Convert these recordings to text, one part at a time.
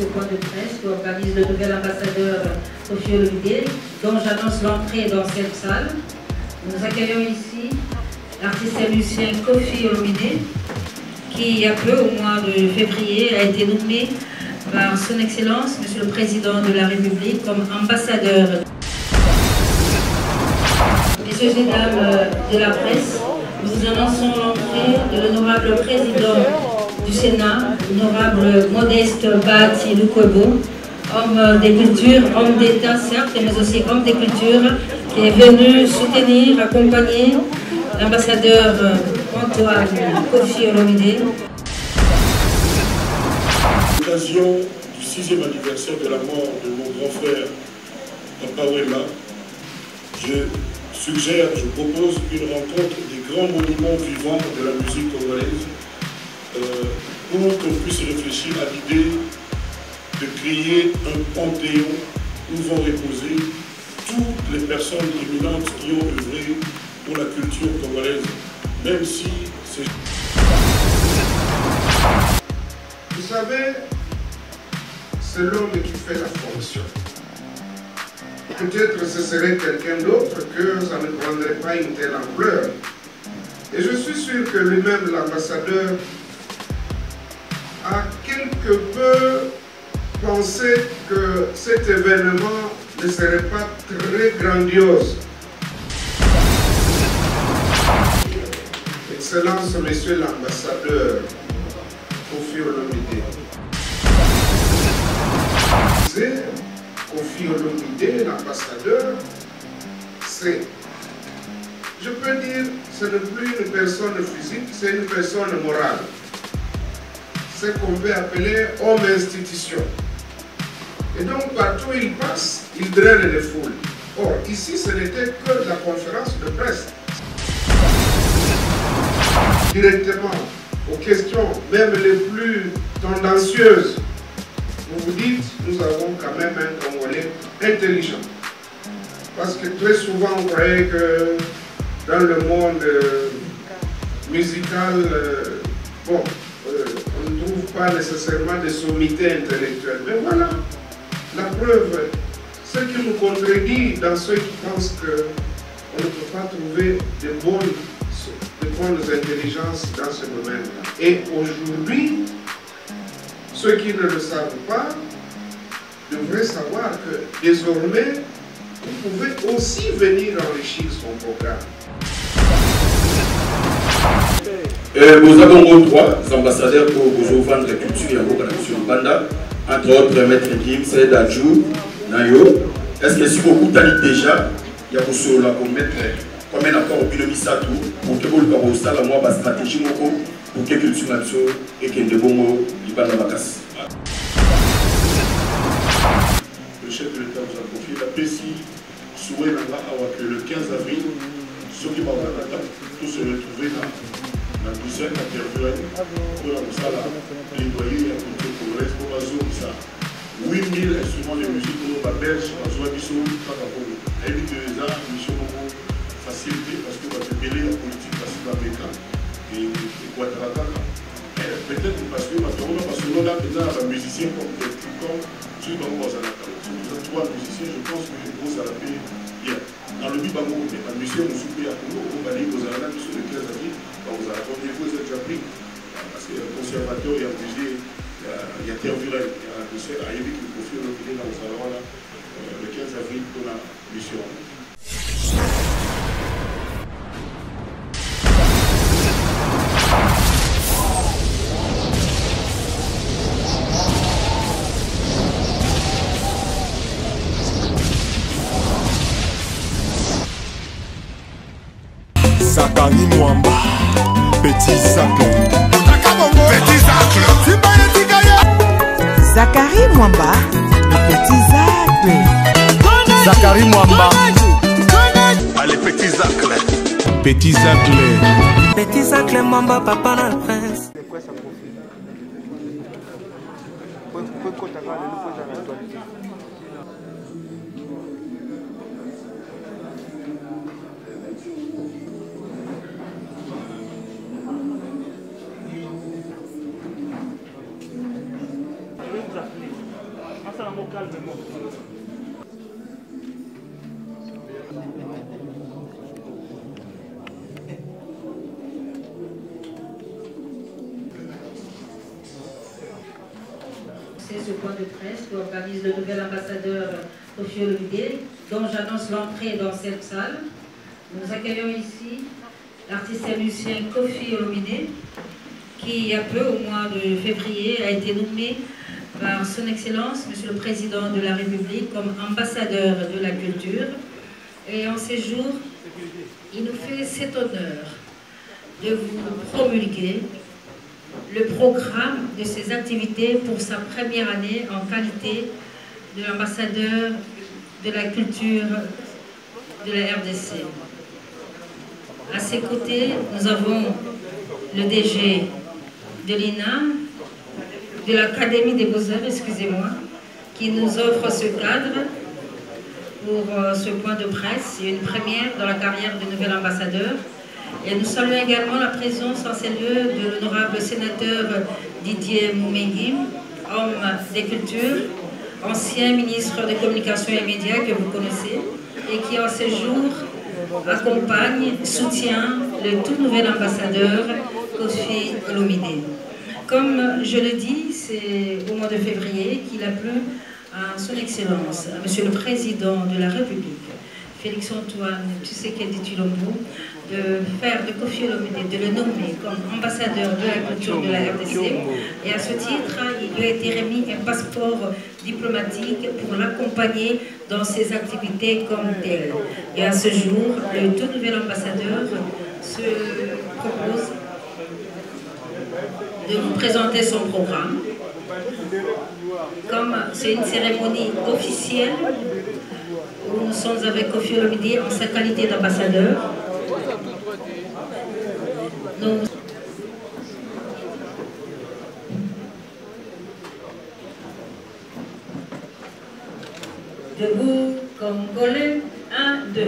ce point de presse qu'organise le nouvel ambassadeur Kofi Olomide, dont j'annonce l'entrée dans cette salle. Nous accueillons ici l'artiste et musicien Kofi Olomide, qui il y a peu, au mois de février, a été nommé par son Excellence, Monsieur le Président de la République, comme ambassadeur. Messieurs et dames de la presse, nous vous annonçons l'entrée de l'honorable président du Sénat, l'honorable Modeste Bahati Lukwebo, homme des cultures, homme d'État certes, mais aussi homme des cultures, qui est venu soutenir, accompagner l'ambassadeur Antoine Kofi Olomide. À l'occasion du 6e anniversaire de la mort de mon grand frère Papa Wemba, je propose une rencontre des grands monuments vivants de la musique congolaise pour qu'on puisse réfléchir à l'idée de créer un panthéon où vont reposer toutes les personnes éminentes qui ont œuvré pour la culture congolaise, même si c'est... Vous savez, c'est l'homme qui fait la fonction. Peut-être ce serait quelqu'un d'autre que ça ne prendrait pas une telle ampleur. Et je suis sûr que lui-même, l'ambassadeur, a quelque peu pensé que cet événement ne serait pas très grandiose. Excellence, Monsieur l'ambassadeur Kofi Olomide. Kofi Olomide, l'ambassadeur, c'est, je peux dire, ce n'est plus une personne physique, c'est une personne morale. C'est qu'on peut appeler homme institution. Et donc, partout où il passe, il draine les foules. Or, ici, ce n'était que la conférence de presse. Directement aux questions, même les plus tendancieuses, vous vous dites, nous avons quand même un Congolais intelligent. Parce que très souvent, on croyait que dans le monde musical, on ne trouve pas nécessairement de sommité intellectuelle. Mais voilà, la preuve, ce qui nous contredit dans ceux qui pensent qu'on ne peut pas trouver de bonnes intelligences dans ce domaine. Et aujourd'hui, ceux qui ne le savent pas devraient savoir que désormais, vous pouvez aussi venir enrichir son programme. Nous avons trois ambassadeurs pour vous vendre la culture et la Banda, entre autres Maître Kim, Saïd Adjou, Nayo. Est-ce que si beaucoup d'aller déjà, il y a pour mettre comme un accord au Bilomisa pour que vous puissiez avoir une stratégie pour que la culture et que de bons Libana Bakas. Le chef de l'État vous a confié la PCI souhait que le 15 avril, ceux qui vont tous se retrouver dans la douceur interviewée pour la plaidoyer à la culture congolaise pour la 8000 instruments de musique pour nos belges, pour la zone par rapport à l'émission facilité parce que va te mêler la politique parce que et Ouattara. Peut-être parce que nous avons un musicien comme ceux qui ont trois musiciens, je pense que vous allez bien. Dans le but, un musicien nous soutient à Congo, on va dire que vous allez sur le 15 avril, vous allez prendre les choses déjà pris. Parce que le conservateur, il y a musée, il y a Tervurel, il y a un concert à Yévi qui confie le 15 avril pour la mission. Zakari Mwamba, Petit Zacle. Petit Zacle. Zakari Mwamba, le Petit Zacle. Zakari Mwamba. Allez, Petit Zacle. Petit Zacle. Petit Zacle Mwamba, papa dans le prince. Ce point de presse qu'organise le nouvel ambassadeur Kofi Olomide, dont j'annonce l'entrée dans cette salle. Nous accueillons ici l'artiste et musicien Kofi Olomide, qui il y a peu, au mois de février, a été nommé par son Excellence, Monsieur le Président de la République, comme ambassadeur de la culture. Et en ces jours, il nous fait cet honneur de vous promulguer le programme de ses activités pour sa première année en qualité de l'ambassadeur de la culture de la RDC. À ses côtés, nous avons le DG de l'INA, de l'Académie des Beaux-Arts, excusez-moi, qui nous offre ce cadre pour ce point de presse. C'est une première dans la carrière du nouvel ambassadeur. Et nous saluons également la présence en ces lieux de l'honorable sénateur Didier Moumengui, homme des cultures, ancien ministre des Communications et Médias que vous connaissez, et qui en ces jours accompagne, soutient le tout nouvel ambassadeur Kofi Olomide. Comme je le dis, c'est au mois de février qu'il a plu à son Excellence, à Monsieur le Président de la République, Félix-Antoine Tshisekedi Tshilombo, de faire de Kofi Olomide, de le nommer comme ambassadeur de la culture de la RDC. Et à ce titre, il lui a été remis un passeport diplomatique pour l'accompagner dans ses activités comme tel. Et à ce jour, le tout nouvel ambassadeur se propose de vous présenter son programme. Comme c'est une cérémonie officielle où nous sommes avec Kofi Olomide en sa qualité d'ambassadeur, debout, Congolais, 1, 2.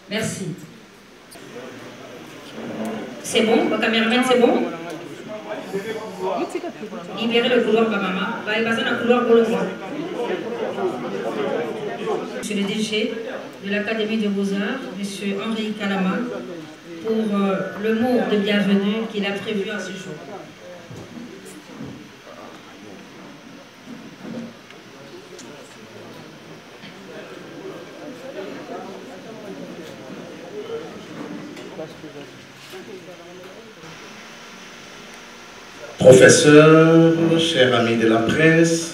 Merci. C'est bon, le caméraman, c'est bon? Libérez le couloir, maman. Va y passer dans le couloir pour le voir. Monsieur le DG de l'Académie des Beaux-Arts, Monsieur Henri Kalama, pour le mot de bienvenue qu'il a prévu à ce jour. Professeurs, chers amis de la presse,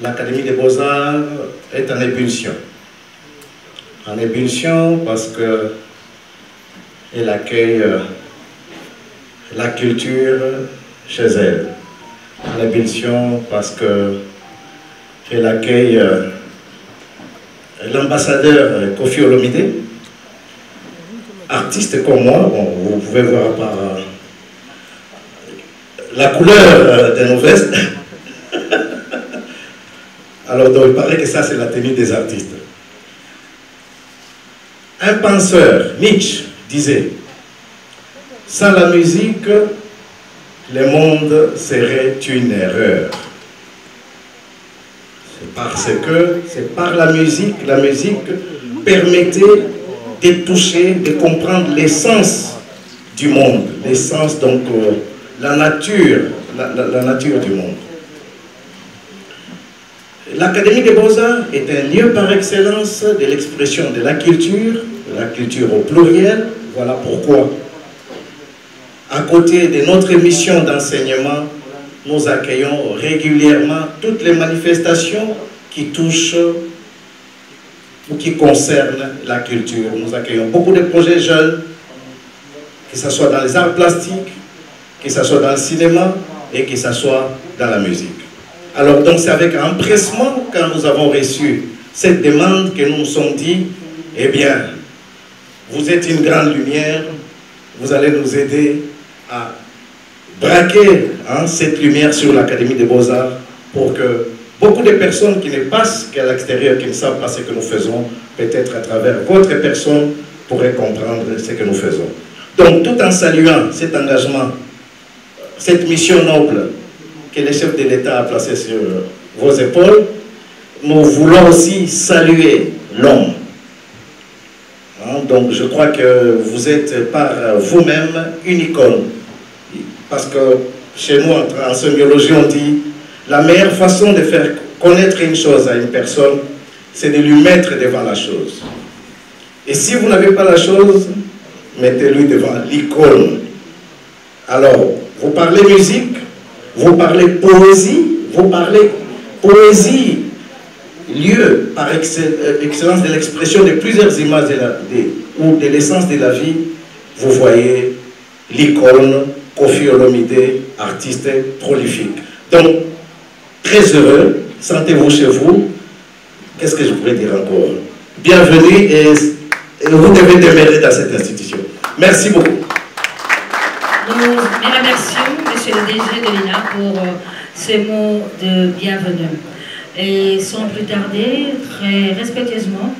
l'Académie des Beaux-Arts est en ébullition. En ébullition parce qu'elle accueille la culture chez elle. En ébullition parce qu'elle accueille l'ambassadeur Kofi Olomide, artiste comme moi, bon, vous pouvez voir par la couleur de nos vestes. Alors, donc, il paraît que ça, c'est la tenue des artistes. Un penseur, Nietzsche, disait Sans la musique, le monde serait une erreur. C'est parce que c'est par la musique permettait de toucher, de comprendre l'essence du monde, l'essence, donc la nature du monde. L'Académie des Beaux-Arts est un lieu par excellence de l'expression de la culture au pluriel. Voilà pourquoi, à côté de notre mission d'enseignement, nous accueillons régulièrement toutes les manifestations qui touchent ou qui concernent la culture. Nous accueillons beaucoup de projets jeunes, que ce soit dans les arts plastiques, que ce soit dans le cinéma et que ce soit dans la musique. Alors donc c'est avec empressement quand nous avons reçu cette demande que nous nous sommes dit, eh bien, vous êtes une grande lumière, vous allez nous aider à braquer cette lumière sur l'Académie des Beaux-Arts pour que beaucoup de personnes qui ne passent qu'à l'extérieur, qui ne savent pas ce que nous faisons, peut-être à travers votre personne, pourraient comprendre ce que nous faisons. Donc tout en saluant cet engagement, cette mission noble que le chef de l'État a placée sur vos épaules, nous voulons aussi saluer l'homme. Donc je crois que vous êtes par vous-même une icône. Parce que chez nous, en sémiologie, on dit la meilleure façon de faire connaître une chose à une personne, c'est de lui mettre devant la chose. Et si vous n'avez pas la chose, mettez-lui devant l'icône. Alors, vous parlez musique, vous parlez poésie, lieu par excellence de l'expression de plusieurs images ou de l'essence de la vie. Vous voyez l'icône Koffi Olomidé, artiste prolifique. Donc, très heureux, sentez-vous chez vous. Qu'est-ce que je pourrais dire encore? Bienvenue et vous devez demeurer dans cette institution. Merci beaucoup. Nous remercions M. le DG de l'INA pour ces mots de bienvenue. Et sans plus tarder, très respectueusement,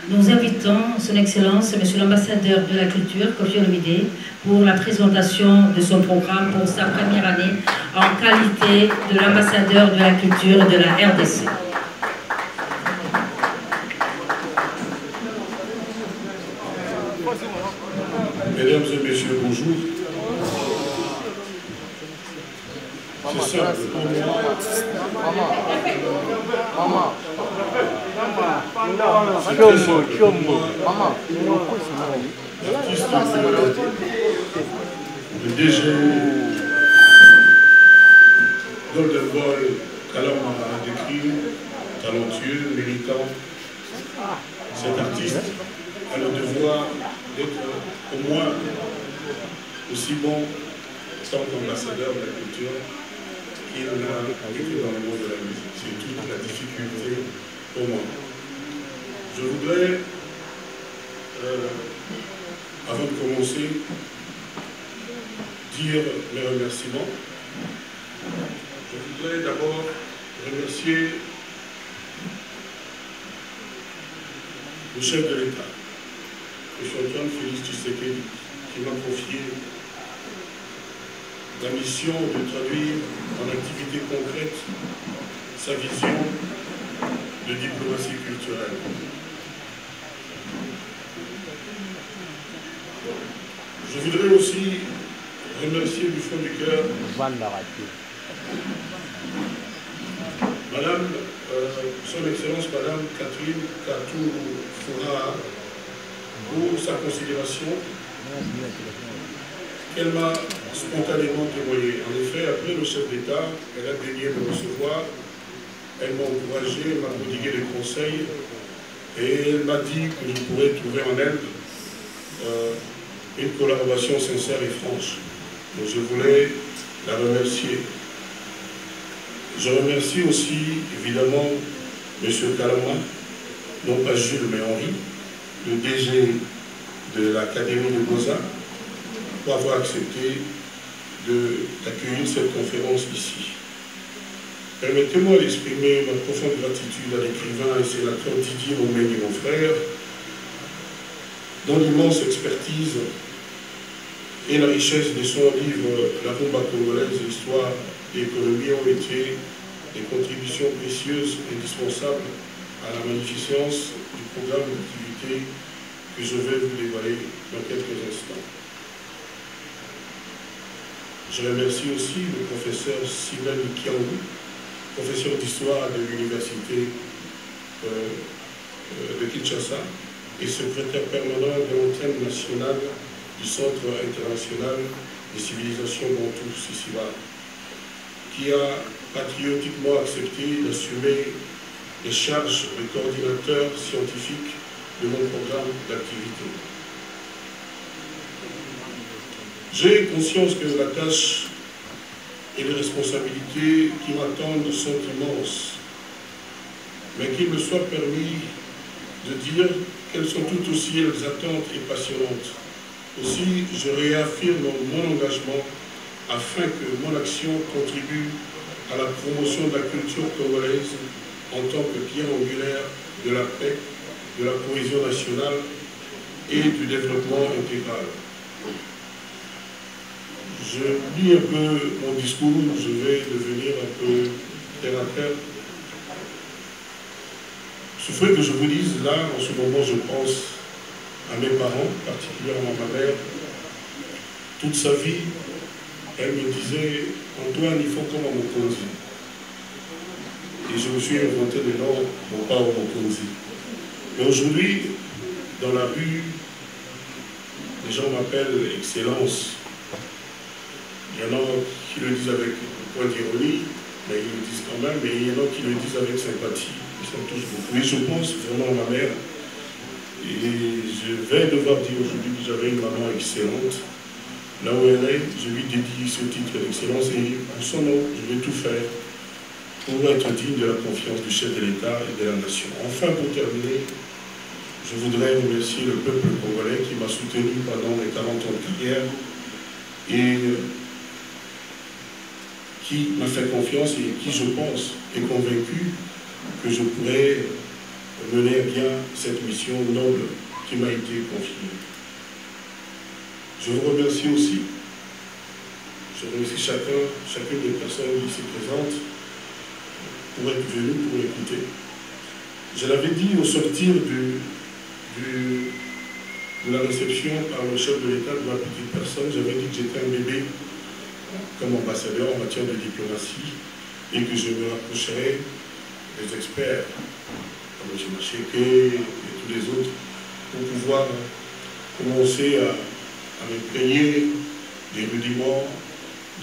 nous invitons son Excellence, M. l'ambassadeur de la culture, Koffi Olomidé, pour la présentation de son programme pour sa première année en qualité de l'ambassadeur de la culture de la RDC. Mesdames et messieurs, bonjour. C'est simple pour moi. L'artiste le DG Golden Boy, Kalama a décrit, talentueux, méritant. Cet artiste a le devoir d'être au moins aussi bon tant qu'ambassadeur de la culture qu'il n'a été dans le monde de la musique. C'est toute la difficulté pour moi. Je voudrais, avant de commencer, dire mes remerciements. Je voudrais d'abord remercier le chef de l'État, M. Antoine Félix Tshisekedi, qui m'a confié la mission de traduire en activité concrète sa vision de diplomatie culturelle. Je voudrais aussi remercier du fond du cœur Madame, Son Excellence Madame Catherine Katou-Foura pour sa considération qu'elle m'a spontanément témoigné. En effet, après le chef d'État, elle a daigné me recevoir, elle m'a encouragé, elle m'a prodigué des conseils et elle m'a dit que je pourrais trouver en elle une collaboration sincère et franche. Donc je voulais la remercier. Je remercie aussi, évidemment, M. Kalama, non pas Jules, mais Henri, le DG de l'Académie de Beaux-Arts, pour avoir accepté d'accueillir cette conférence ici. Permettez-moi d'exprimer ma profonde gratitude à l'écrivain et sénateur Didier Moumeni, mon frère, dont l'immense expertise et la richesse de son livre La rumba congolaise, l'histoire et l'économie ont été des contributions précieuses et indispensables à la magnificence du programme d'activité que je vais vous dévoiler dans quelques instants. Je remercie aussi le professeur Sylvain Kiangou, professeur d'histoire de l'université de Kinshasa et secrétaire permanent de l'antenne nationale du Centre international des civilisations bantoues Sisiba, qui a patriotiquement accepté d'assumer les charges de coordinateur scientifique de mon programme d'activité. J'ai conscience que la tâche et les responsabilités qui m'attendent sont immenses, mais qu'il me soit permis de dire qu'elles sont tout aussi exaltantes et passionnantes. Aussi, je réaffirme mon engagement afin que mon action contribue à la promotion de la culture congolaise en tant que pierre angulaire de la paix, de la cohésion nationale et du développement intégral. Je lis un peu mon discours, je vais devenir un peu terre à terre. Ce fait que je vous dise, là, en ce moment, je pense à mes parents, particulièrement ma mère. Toute sa vie, elle me disait, Antoine, il faut comme à Mokonzi. Et je me suis inventé le nom, mon père Mokonzi. Mais aujourd'hui, dans la rue, les gens m'appellent Excellence. Il y en a qui le disent avec un point d'ironie, mais ils le disent quand même, mais il y en a qui le disent avec sympathie. Ils s'en touchent beaucoup. Et je pense vraiment à ma mère. Et je vais devoir dire aujourd'hui que j'avais une maman excellente. Là où elle est, je lui dédie ce titre d'excellence et pour son nom, je vais tout faire pour être digne de la confiance du chef de l'État et de la nation. Enfin, pour terminer, je voudrais remercier le peuple congolais qui m'a soutenu pendant mes 40 ans de carrière et qui m'a fait confiance et qui, je pense, est convaincu que je pourrais mener à bien cette mission noble qui m'a été confiée. Je vous remercie aussi. Je remercie chacune des personnes ici présentes pour être venues, pour écouter. Je l'avais dit au sortir de la réception par le chef de l'État de ma petite personne, j'avais dit que j'étais un bébé comme ambassadeur en matière de diplomatie et que je me rapprocherais des experts comme M. Macheke et tous les autres pour pouvoir commencer à m'imprégner des rudiments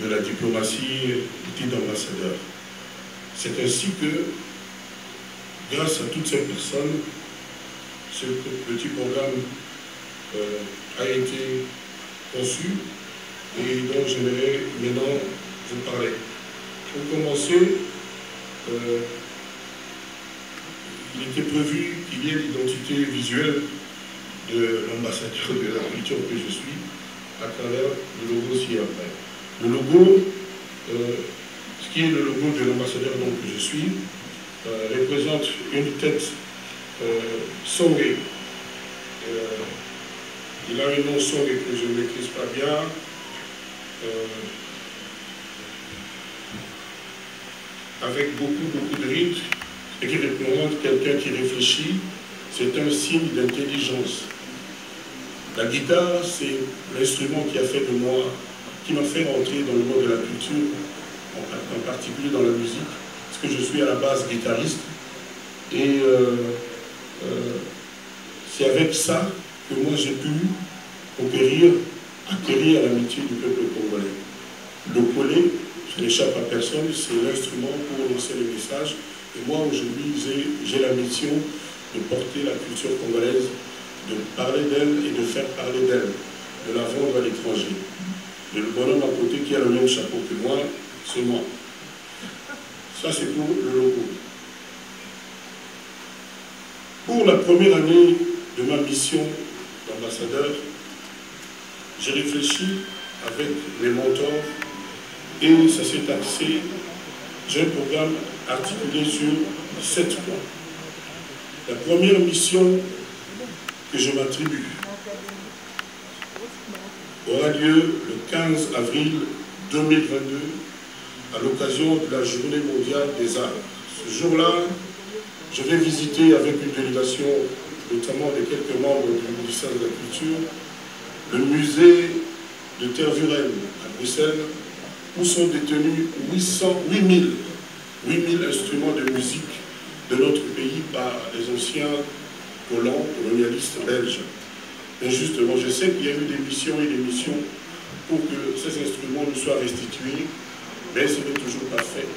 de la diplomatie du titre d'ambassadeur. C'est ainsi que, grâce à toutes ces personnes, ce petit programme a été conçu et dont j'aimerais maintenant vous parler. Pour commencer, il était prévu qu'il y ait l'identité visuelle de l'ambassadeur de la culture que je suis à travers le logo ci-après. Le logo, ce qui est le logo de l'ambassadeur que je suis, représente une tête Songé. Il a un nom Songé que je ne maîtrise pas bien. Avec beaucoup de rythme et qui représente quelqu'un qui réfléchit, c'est un signe d'intelligence. La guitare, c'est l'instrument qui a fait de moi, qui m'a fait rentrer dans le monde de la culture, en particulier dans la musique, parce que je suis à la base guitariste. Et c'est avec ça que moi j'ai pu acquérir l'amitié du peuple congolais. Le collet, ça n'échappe à personne, c'est l'instrument pour lancer le message. Et moi aujourd'hui, j'ai la mission de porter la culture congolaise, de parler d'elle et de faire parler d'elle, de la vendre à l'étranger. Le bonhomme à côté qui a le même chapeau que moi, c'est moi. Ça, c'est pour le logo. Pour la première année de ma mission d'ambassadeur, j'ai réfléchi avec mes mentors et ça s'est axé. J'ai un programme articulé sur 7 points. La première mission que je m'attribue aura lieu le 15 avril 2022 à l'occasion de la Journée mondiale des arts. Ce jour-là, je vais visiter avec une délégation, notamment de quelques membres du ministère de la Culture, le musée de Tervuren à Bruxelles, où sont détenus 8000 instruments de musique de notre pays par les anciens colonialistes belges. Et justement, je sais qu'il y a eu des missions et des missions pour que ces instruments nous soient restitués, mais ce n'est toujours pas fait.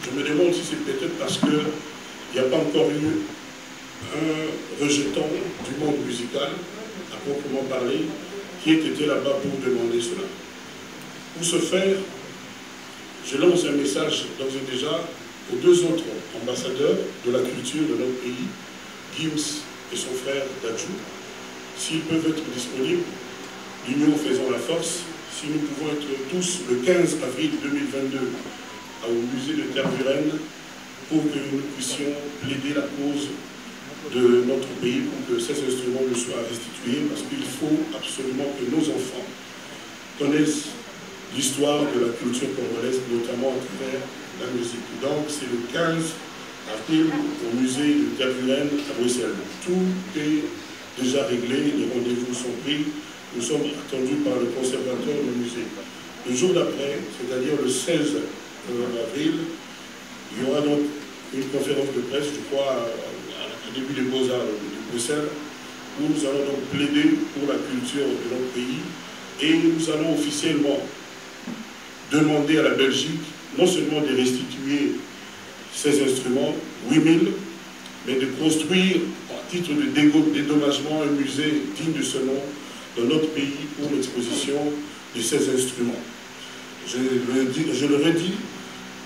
Je me demande si c'est peut-être parce qu'il n'y a pas encore eu un rejeton du monde musical, à proprement parler, qui était là-bas pour demander cela. Pour ce faire, je lance un message d'ores et déjà aux deux autres ambassadeurs de la culture de notre pays, Gims et son frère Dachou. S'ils peuvent être disponibles, l'union faisant la force, si nous pouvons être tous le 15 avril 2022 au musée de Tervuren pour que nous puissions plaider la cause de notre pays pour que ces instruments nous soient restitués, parce qu'il faut absolument que nos enfants connaissent l'histoire de la culture congolaise, notamment à travers la musique. Donc c'est le 15 avril au musée de Tervuren à Bruxelles. Tout est déjà réglé, les rendez-vous sont pris, nous sommes attendus par le conservateur du musée. Le jour d'après, c'est-à-dire le 16 avril, il y aura donc une conférence de presse, je crois, au début des Beaux-Arts de Bruxelles, où nous allons donc plaider pour la culture de notre pays et nous allons officiellement demander à la Belgique non seulement de restituer ces instruments, 8000, mais de construire, à titre de dédommagement, un musée digne de ce nom dans notre pays pour l'exposition de ces instruments. Je le redis,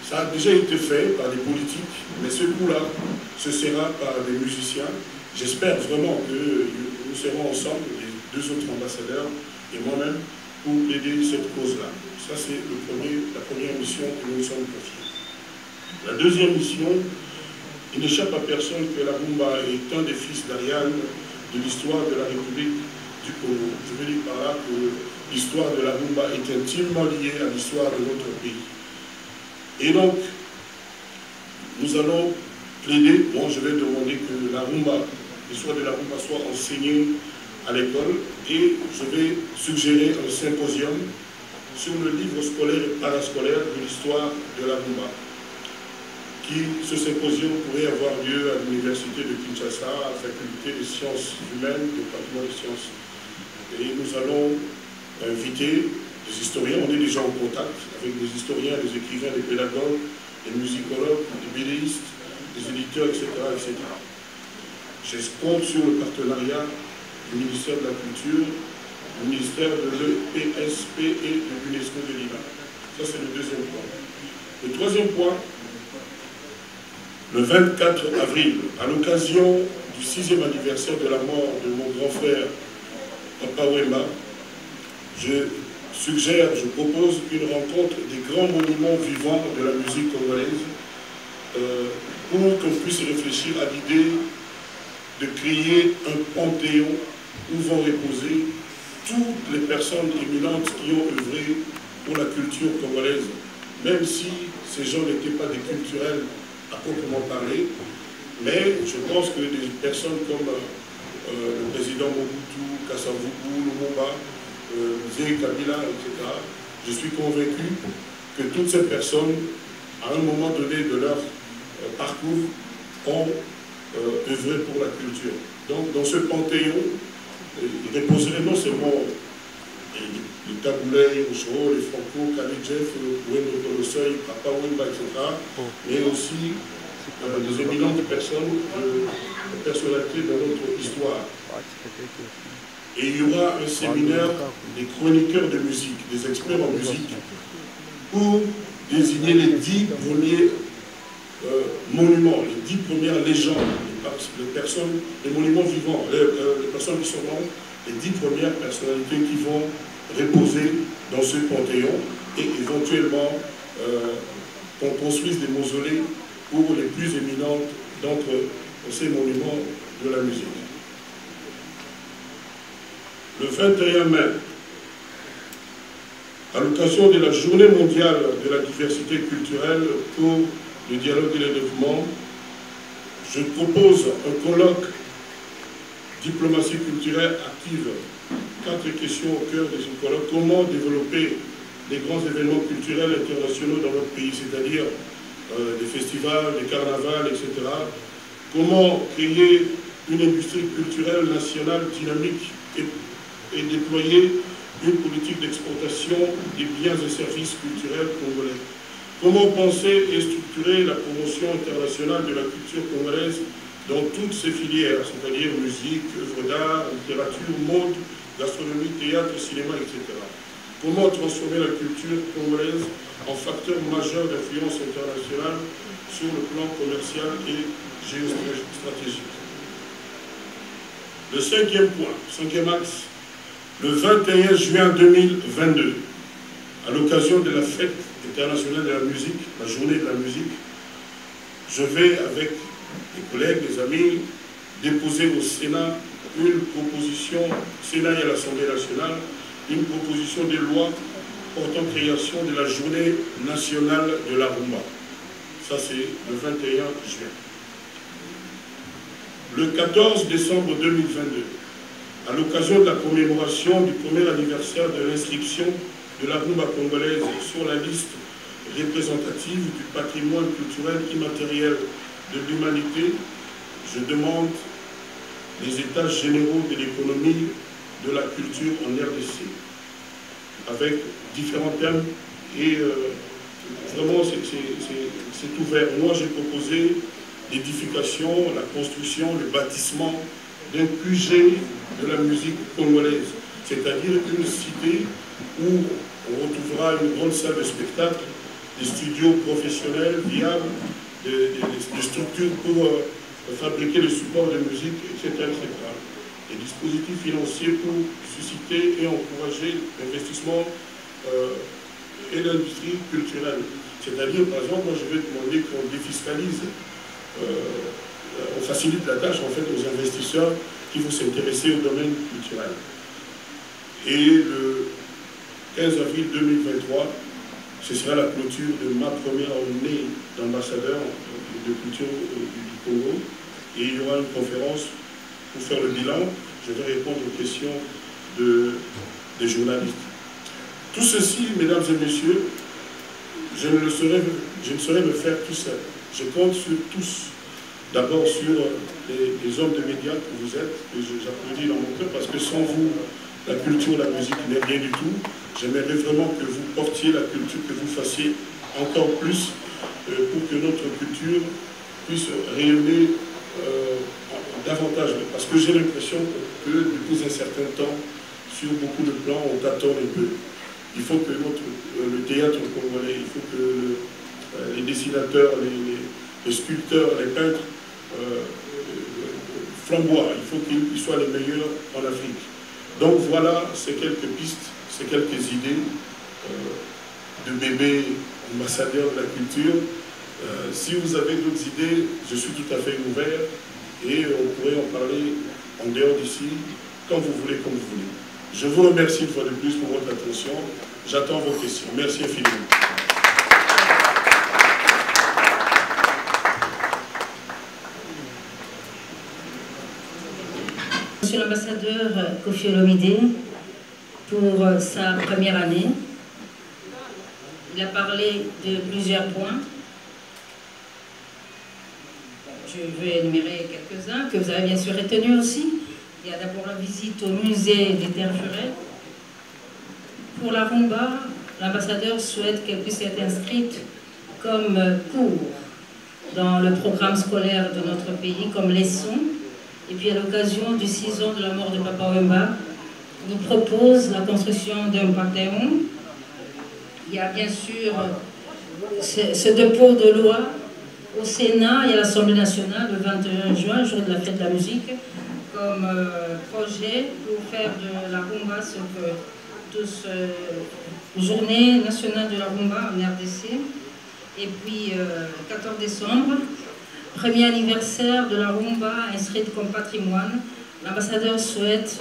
ça a déjà été fait par des politiques, mais ce coup-là, ce sera par des musiciens. J'espère vraiment que nous serons ensemble, les deux autres ambassadeurs et moi-même, pour aider cette cause-là. Ça, c'est la première mission que nous nous sommes confiés. La deuxième mission, il n'échappe à personne que la rumba est un des fils d'Ariane de l'histoire de la République du Congo. Je veux dire par là que l'histoire de la rumba est intimement liée à l'histoire de notre pays. Et donc, nous allons plaider, moi je vais demander que la rumba, l'histoire de la rumba soit enseignée à l'école et je vais suggérer un symposium sur le livre scolaire et parascolaire de l'histoire de la rumba. Ce symposium pourrait avoir lieu à l'université de Kinshasa, à la faculté des sciences humaines, département des sciences. Et nous allons inviter des historiens, on est déjà en contact avec des historiens, des écrivains, des pédagogues, des musicologues, des bédéistes, des éditeurs, etc. etc. Je compte sur le partenariat du ministère de la Culture, du ministère de l'EPSP et de l'UNESCO de Lima. Ça, c'est le deuxième point. Le troisième point, le 24 avril, à l'occasion du 6e anniversaire de la mort de mon grand frère, Papa Wemba, je propose une rencontre des grands monuments vivants de la musique congolaise pour qu'on puisse réfléchir à l'idée de créer un panthéon où vont reposer toutes les personnes éminentes qui ont œuvré pour la culture congolaise, même si ces gens n'étaient pas des culturels à proprement parler, mais je pense que des personnes comme le président Mobutu, Kasavubu, Lumumba, Zé Kabila, etc., je suis convaincu que toutes ces personnes, à un moment donné de leur parcours, ont œuvré pour la culture. Donc dans ce panthéon, il reposerait non seulement les Taboulay, Ocho, les Franco, Kalidjeff, Wendo Tolosoy, Papa Wemba, etc., mais aussi des éminentes personnes, des personnalités de notre histoire. Et il y aura un séminaire des chroniqueurs de musique, des experts en musique, pour désigner les 10 premiers monuments, les 10 premières légendes, les monuments vivants, les personnes qui sont mortes, les 10 premières personnalités qui vont reposer dans ce panthéon et éventuellement qu'on construise des mausolées pour les plus éminentes d'entre ces monuments de la musique. Le 21 mai, À l'occasion de la Journée mondiale de la diversité culturelle pour le dialogue et le développement, je propose un colloque diplomatie culturelle active. 4 questions au cœur de ce colloque. Comment développer les grands événements culturels internationaux dans notre pays, c'est-à-dire des festivals, des carnavals, etc. Comment créer une industrie culturelle nationale dynamique et déployer une politique d'exportation des biens et services culturels congolais. Comment penser et structurer la promotion internationale de la culture congolaise dans toutes ses filières, c'est-à-dire musique, œuvres d'art, littérature, mode, gastronomie, théâtre, cinéma, etc. Comment transformer la culture congolaise en facteur majeur d'influence internationale sur le plan commercial et géostratégique. Le 5e point, 5e axe, le 21 juin 2022, à l'occasion de la fête internationale de la musique, la journée de la musique, je vais, avec des collègues, des amis, déposer au Sénat une proposition, Sénat et à l'Assemblée nationale, une proposition de loi portant création de la journée nationale de la rumba. Ça, c'est le 21 juin. Le 14 décembre 2022, à l'occasion de la commémoration du premier anniversaire de l'inscription de la rumba congolaise sur la liste représentative du patrimoine culturel immatériel de l'humanité, je demande les états généraux de l'économie de la culture en RDC, avec différents thèmes, et vraiment c'est ouvert. Moi j'ai proposé l'édification, la construction, le bâtissement d'un QG de la musique congolaise, c'est-à-dire une cité où on retrouvera une grande salle de spectacle, des studios professionnels viables, des structures pour fabriquer le support de musique, etc., etc. Des dispositifs financiers pour susciter et encourager l'investissement et l'industrie culturelle. C'est-à-dire, par exemple, moi je vais demander qu'on défiscalise, on facilite la tâche en fait aux investisseurs qui vont s'intéresser au domaine culturel. Et le 15 avril 2023, ce sera la clôture de ma première année d'ambassadeur de culture du Congo. Et il y aura une conférence pour faire le bilan. Je vais répondre aux questions des journalistes. Tout ceci, mesdames et messieurs, je ne saurais le faire tout seul. Je compte sur tous. D'abord sur les hommes de médias que vous êtes, et j'applaudis dans mon cœur, parce que sans vous, la culture, la musique n'est rien du tout. J'aimerais vraiment que vous portiez la culture, que vous fassiez encore plus pour que notre culture puisse rayonner davantage. Parce que j'ai l'impression que depuis un certain temps, sur beaucoup de plans, on tâtonne un peu. Il faut que le théâtre congolais, il faut que les dessinateurs, les sculpteurs, les peintres flamboient. Il faut qu'ils soient les meilleurs en Afrique. Donc voilà, c'est quelques pistes, c'est quelques idées de bébés ambassadeurs de la culture. Si vous avez d'autres idées, je suis tout à fait ouvert et on pourrait en parler en dehors d'ici, quand vous voulez, comme vous voulez. Je vous remercie une fois de plus pour votre attention. J'attends vos questions. Merci infiniment. Monsieur l'ambassadeur Koffi Olomide, pour sa première année, il a parlé de plusieurs points. Je vais énumérer quelques-uns que vous avez bien sûr retenus aussi. Il y a d'abord la visite au musée des Terres Furets. Pour la rumba, l'ambassadeur souhaite qu'elle puisse être inscrite comme cours dans le programme scolaire de notre pays, comme leçon. Et puis à l'occasion du 6 ans de la mort de Papa Wemba, nous propose la construction d'un panthéon. Il y a bien sûr ce dépôt de loi au Sénat et à l'Assemblée nationale le 21 juin, jour de la fête de la musique, comme projet pour faire de la rumba ce que tous, journée nationale de la rumba en RDC. Et puis 14 décembre, premier anniversaire de la rumba inscrite comme patrimoine. L'ambassadeur souhaite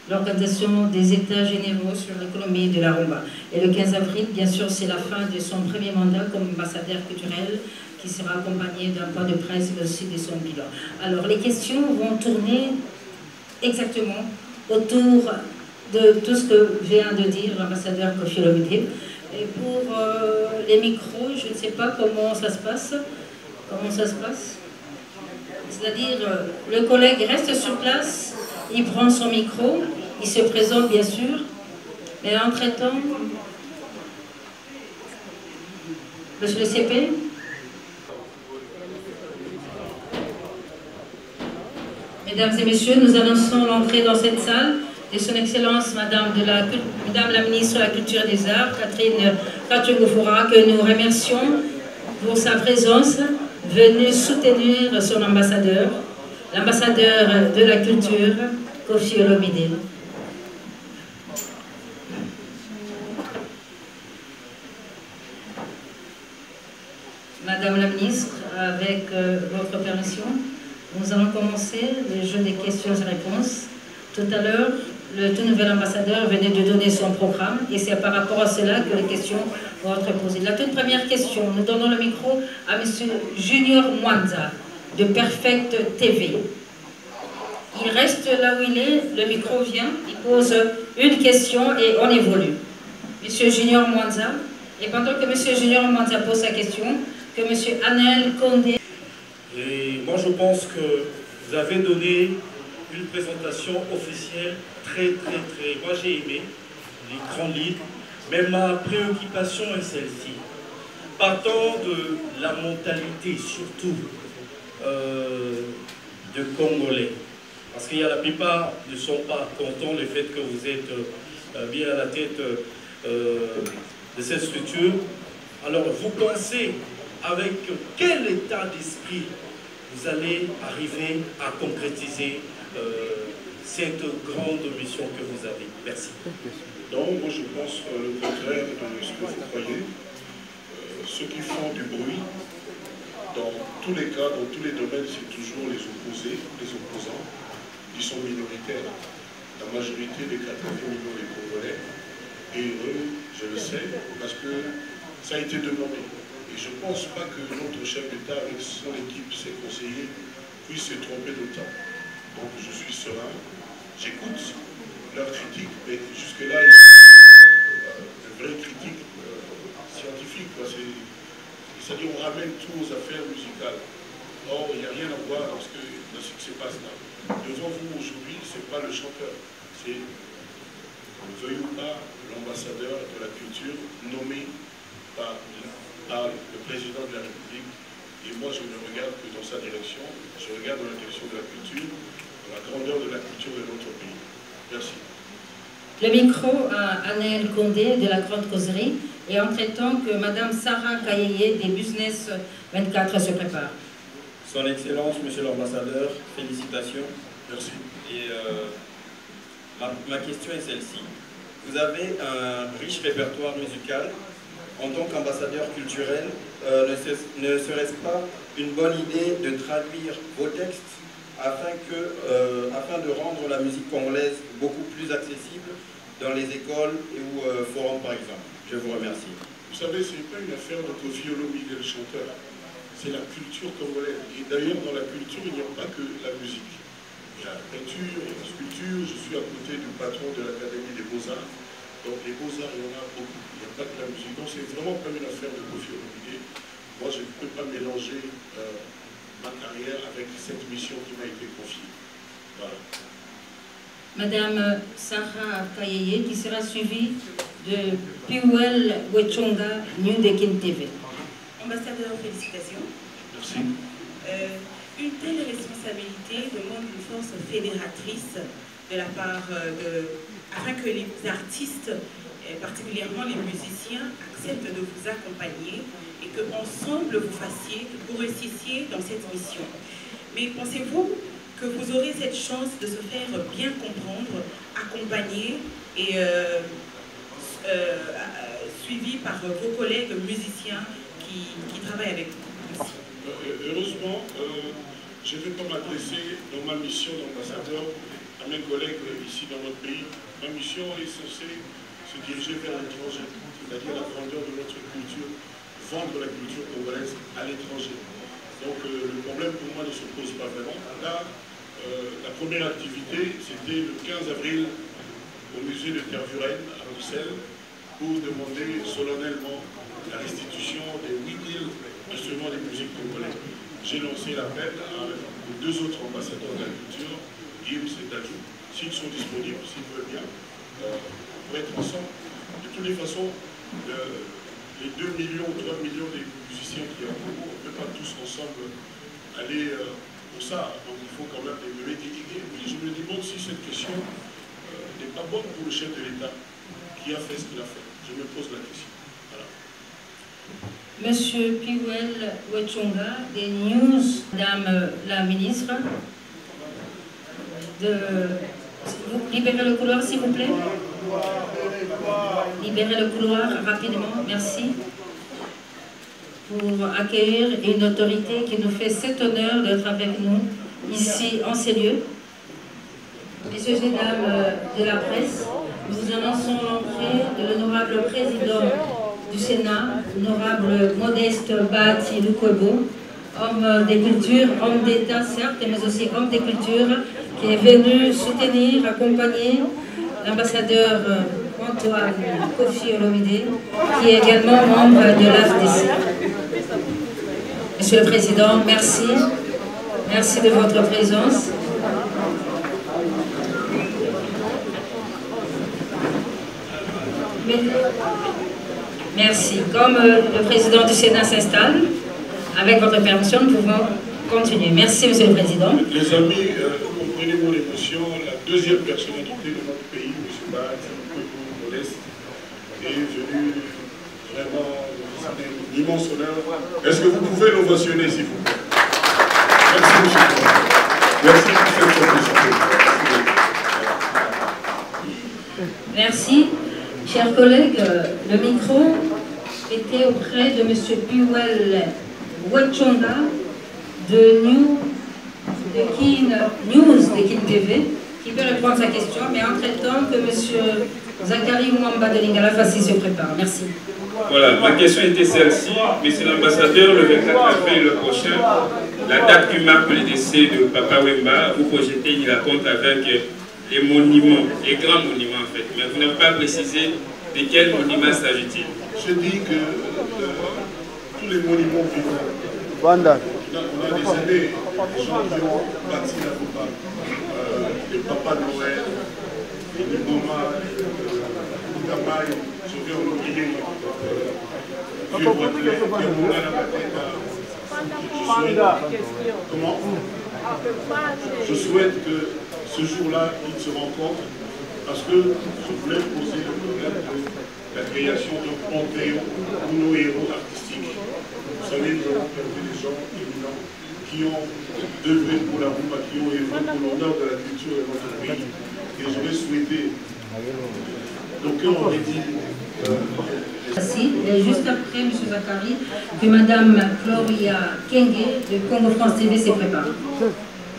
l'organisation des États généraux sur l'économie de la rumba. Et le 15 avril, bien sûr, c'est la fin de son premier mandat comme ambassadeur culturel, qui sera accompagné d'un point de presse mais aussi de son bilan. Alors, les questions vont tourner exactement autour de tout ce que vient de dire l'ambassadeur Koffi Olomide. Et pour les micros, je ne sais pas comment ça se passe. Comment ça se passe? C'est-à-dire, le collègue reste sur place, il prend son micro, il se présente bien sûr, mais entre-temps, monsieur le CP. Mesdames et messieurs, nous annonçons l'entrée dans cette salle de son Excellence Madame la Ministre de la Culture et des Arts, Catherine Kachungu-Foura, que nous remercions pour sa présence, venue soutenir son ambassadeur, l'ambassadeur de la culture, Koffi Olomide. Madame la Ministre, avec votre permission, nous allons commencer le jeu des questions et réponses. Tout à l'heure, le tout nouvel ambassadeur venait de donner son programme et c'est par rapport à cela que les questions vont être posées. La toute première question, nous donnons le micro à M. Junior Mwanza de Perfect TV. Il reste là où il est, le micro vient, il pose une question et on évolue. M. Junior Mwanza, et pendant que M. Junior Mwanza pose sa question, que M. Anel Condé... Et moi je pense que vous avez donné une présentation officielle très... Moi j'ai aimé les grandes lignes, mais ma préoccupation est celle-ci. Partant de la mentalité surtout de Congolais, parce qu'il y a la plupart ne sont pas contents du fait que vous êtes bien à la tête de cette structure. Alors vous pensez avec quel état d'esprit vous allez arriver à concrétiser cette grande mission que vous avez? Merci. Donc, moi je pense le contraire de ce que vous croyez. Ceux qui font du bruit, dans tous les cas, dans tous les domaines, c'est toujours les opposés, les opposants, qui sont minoritaires. La majorité des 80 millions des Congolais est heureux, je le sais, parce que ça a été demandé. Et je ne pense pas que notre chef d'État, avec son équipe, ses conseillers, puisse se tromper d'autant. Donc je suis serein, j'écoute leurs critiques, mais jusque-là, il n'y a pas de vraies critiques scientifiques. C'est-à-dire on ramène tout aux affaires musicales. Or, il n'y a rien à voir dans ce qui se passe là. Devant vous aujourd'hui, ce n'est pas le chanteur, c'est, on le veuille ou pas, l'ambassadeur de la culture nommé par le président de la République. Et moi, je ne regarde que dans sa direction, je regarde dans la direction de la culture, dans la grandeur de la culture de notre pays. Merci. Le micro à Anel Condé de la Grande Causerie, et entre-temps que Mme Sarah Kayeye des Business 24 se prépare. Son Excellence, Monsieur l'Ambassadeur, félicitations. Merci. Et ma question est celle-ci. Vous avez un riche répertoire musical. En tant qu'ambassadeur culturel, ne serait-ce pas une bonne idée de traduire vos textes afin de rendre la musique congolaise beaucoup plus accessible dans les écoles ou forums par exemple? Je vous remercie. Vous savez, ce n'est pas une affaire de Koffi Olomide, le chanteur. C'est la culture congolaise. Et d'ailleurs, dans la culture, il n'y a pas que la musique. Il y a la peinture, il y a la sculpture. Je suis à côté du patron de l'Académie des Beaux-Arts. Donc les Beaux-Arts, il y en a beaucoup. Il n'y a pas que la musique. Donc c'est vraiment pas une affaire de Koffi Olomide. Moi, je ne peux pas mélanger ma carrière avec cette mission qui m'a été confiée. Voilà. Madame Sarah Kayeye, qui sera suivie de Piwel Wechonga, New Dekin TV. Ambassadeur, félicitations. Merci. Une telle responsabilité demande une force fédératrice de la part afin que les artistes, particulièrement les musiciens, acceptent de vous accompagner et que ensemble vous réussissiez dans cette mission. Mais pensez-vous que vous aurez cette chance de se faire bien comprendre, accompagner et suivi par vos collègues musiciens qui travaillent avec vous? Merci. Heureusement, je ne vais pas m'adresser dans ma mission d'ambassadeur à à mes collègues ici dans notre pays, ma mission est censée se diriger vers l'étranger, c'est-à-dire la grandeur de notre culture, vendre la culture congolaise à l'étranger. Donc le problème pour moi ne se pose pas vraiment. Là, la première activité, c'était le 15 avril au musée de Tervuren à Bruxelles pour demander solennellement la restitution des 8000 instruments de musique congolais. J'ai lancé l'appel aux 2 autres ambassadeurs de la culture, Gims et Dadjou, s'ils sont disponibles, s'ils veulent bien, pour être ensemble. De toutes les façons, les 2 millions, 3 millions de musiciens qui ont en Congo, on ne peut pas tous ensemble aller pour ça. Donc il faut quand même des idées. Je me demande si cette question n'est pas bonne pour le chef de l'État qui a fait ce qu'il a fait. Je me pose la question. Voilà. Monsieur Piwel Wechonga, des news, Madame la ministre, libérez le couloir s'il vous plaît. Libérez le couloir rapidement, merci. Pour accueillir une autorité qui nous fait cet honneur d'être avec nous ici en ces lieux. Messieurs et dames de la presse, nous vous annonçons l'entrée de l'honorable président du Sénat, l'honorable Modeste Bahati Lukwebo, homme des cultures, homme d'État certes, mais aussi homme des cultures, qui est venu soutenir, accompagner l'ambassadeur Antoine Kofi Olomide, qui est également membre de l'AFDC. Monsieur le Président, merci. Merci de votre présence. Merci. Comme le Président du Sénat s'installe, avec votre permission, nous pouvons continuer. Merci, Monsieur le Président. Les amis, comprenez mon émotion, la deuxième personnalité de notre pays, M. Bahati Modeste, est venu vraiment un immense honneur. Est-ce que vous pouvez l'ovationner, s'il vous plaît? Merci, M. le Président. Merci pour cette complicité. Merci. Chers collègues, le micro était auprès de M. Piwel Wechonga de News de Kin TV, qui peut répondre à sa question, mais entre-temps que M. Zachary Mwamba de Lingala Fassi se prépare. Merci. Voilà, ma question était celle-ci. Monsieur l'ambassadeur, le 24 avril prochain, la date qui marque le décès de Papa Wemba, vous projetez une raconte avec les monuments, les grands monuments en fait. Mais vous n'avez pas précisé de quel monument s'agit-il. Je dis que tous les monuments vivants, on a des années, les gens qui ont bâti la Coupa, les Papa Noël, les Goma, les Gamaï, je vais en oublier, comment? Je souhaite que ce jour-là, ils se rencontrent parce que je voulais poser le problème de la création d'un panthéon pour nos héros artistiques. Vous savez, nous avons perdu des gens éminents qui ont œuvré pour la Rumba, qui ont œuvré pour l'honneur de la culture de notre pays. Et je vais souhaiter, donc on dit Merci. Et juste après, M. Zachary, que Mme Gloria Kenge de Congo France TV se prépare.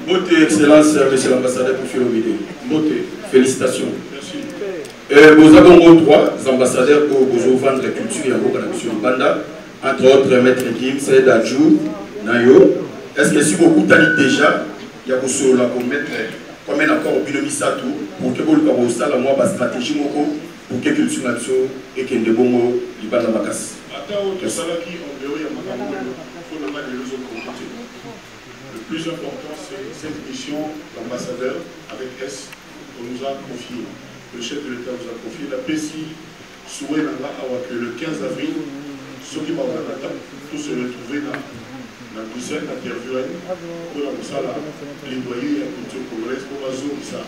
Beauté, Excellence, Monsieur l'ambassadeur Kofi Olomide. Beauté, félicitations. merci. Nous avons 3 ambassadeurs pour vendre la culture et la Banda, entre autres Maître Gims, Dadjou, Nayo. Est-ce que si beaucoup t'as déjà, il y a pour mettre comme un accord au binomi Satou pour que vous ayez la stratégie pour que la culture et que les bons les bandes de Makas. Le plus important, c'est cette mission d'ambassadeur avec S qu'on nous a confié. Le chef de l'État nous a confié. La PCI souhaite que le 15 avril, ceux qui vont tous se retrouver dans Bruxelles, à Tervuren, pour la plaidoyer la culture congolaise, pour la zone ça.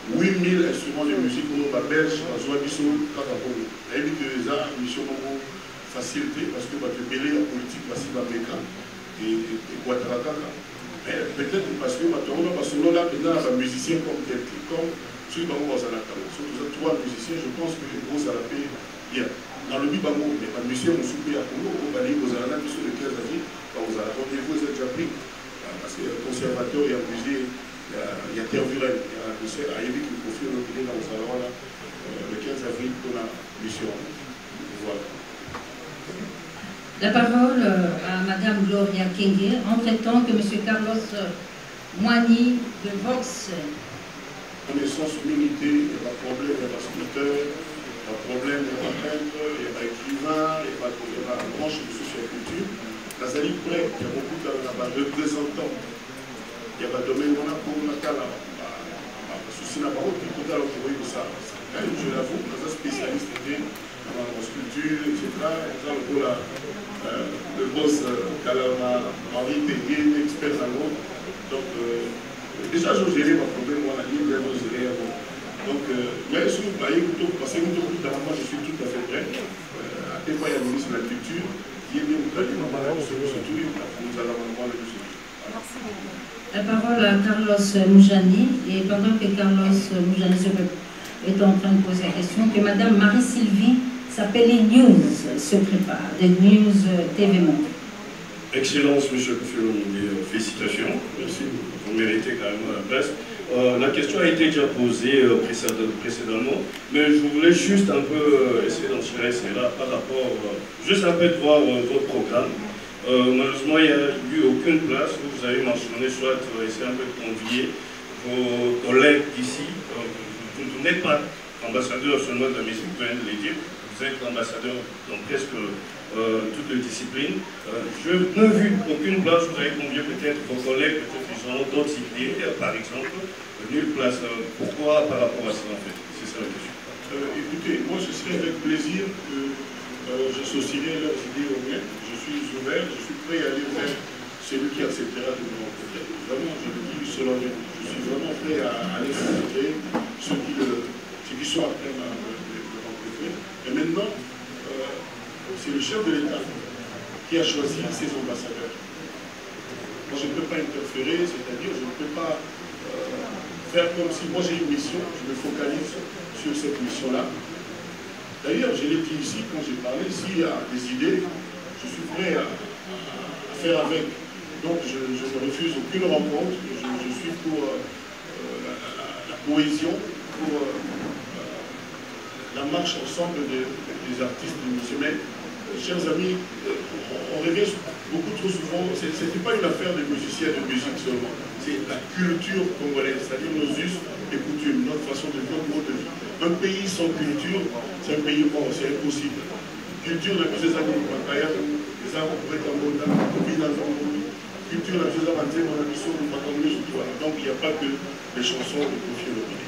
8000 instruments de musique pour la Belge, la zone Bissou, Kakakongo. Elle dit que les arts, mission facilité parce que tu mêler la politique, parce qu'il va et Ouattara. Mais peut-être parce que maintenant, là, un musicien comme ceux qui vont à la table. Surtout 3 musiciens, je pense que les gros à la paix bien. Dans le Bibango, mais un musicien, on soupé à Congo, on va aller aux Arana, sur le 15 avril, aux Arana, rendez-vous, c'est déjà pris. Parce que le conservateur, il y a un musée il y a Tervuren, il y a le CEL, il y a eu Kofi Olomide dans le salon là, le 15 avril pour la mission. Voilà. La parole à Madame Gloria Kenge, entre-temps que M. Carlos Moigny de Vox. Connaissance, l'unité, il n'y a pas de problème, il n'y a pas de sculpteur, il n'y a pas de problème, il n'y a pas de peintre, il n'y a pas d'écrivain, il n'y a pas de branche de socioculture. La Zali près, il y a beaucoup de représentants. Il y a un domaine qu'on a pour la cala. Souci n'a pas autre côté alors que vous voyez ça. Je l'avoue, nous sommes spécialistes dans la sculpture, etc. Nous avons le boss Kalama Henri Pégué, expert dans l'autre. Donc, déjà, je gérais mon problème, moi, la ligne, je gérais avant. Donc, mais si vous voyez, parce que moi, je suis tout à fait prêt. À des fois, il y a le ministre de la Culture, qui est bien prêt, nous allons voir le sujet. La parole à Carlos Moujani, et pendant que Carlos Moujani est en train de poser la question, que Madame Marie-Sylvie s'appelle les News se prépare, des News TV Monde. Excellence, M. Kofi Olomide, félicitations. Merci, vous méritez quand même la presse. La question a été déjà posée précédemment, mais je voulais juste un peu essayer d'enchaîner cela par rapport, juste un peu de voir votre programme. Malheureusement, il n'y a eu aucune place où vous avez mentionné, soit essayer un peu de convier vos collègues d'ici. Vous n'êtes pas ambassadeur seulement de la musique, vous venez de le dire, vous êtes ambassadeur dans presque toutes les disciplines. Je n'ai vu aucune place où vous avez convié peut-être vos collègues, peut-être qu'ils ont d'autres idées, par exemple, nulle place. Pourquoi par rapport à ça en fait? C'est ça la question. Écoutez, moi je serais avec plaisir que j'associerai leurs idées aux miennes. Je suis ouvert, je suis prêt à aller vers celui qui acceptera de me rencontrer. Vraiment, je le dis solennellement, je suis vraiment prêt à aller rencontrer ceux qui sont après de rencontrer. Et maintenant, c'est le chef de l'État qui a choisi ses ambassadeurs. Moi, je ne peux pas interférer, c'est-à-dire je ne peux pas faire comme si moi j'ai une mission, je me focalise sur cette mission-là. D'ailleurs, je l'ai dit ici quand j'ai parlé, s'il y a des idées, je suis prêt à faire avec. Donc je ne refuse aucune rencontre, je suis pour la cohésion, pour la marche ensemble des artistes, des musulmans. Chers amis, on revient beaucoup trop souvent, ce n'est pas une affaire de musiciens de musique seulement, c'est la culture congolaise, c'est-à-dire nos us et coutumes, notre façon de vivre, notre mode de vie. Un pays sans culture, c'est un pays mort, c'est impossible. Culture de ces amis, les arbres pour être en mode, culture de ces amis, donc il n'y a pas que les chansons de Kofi Olomide.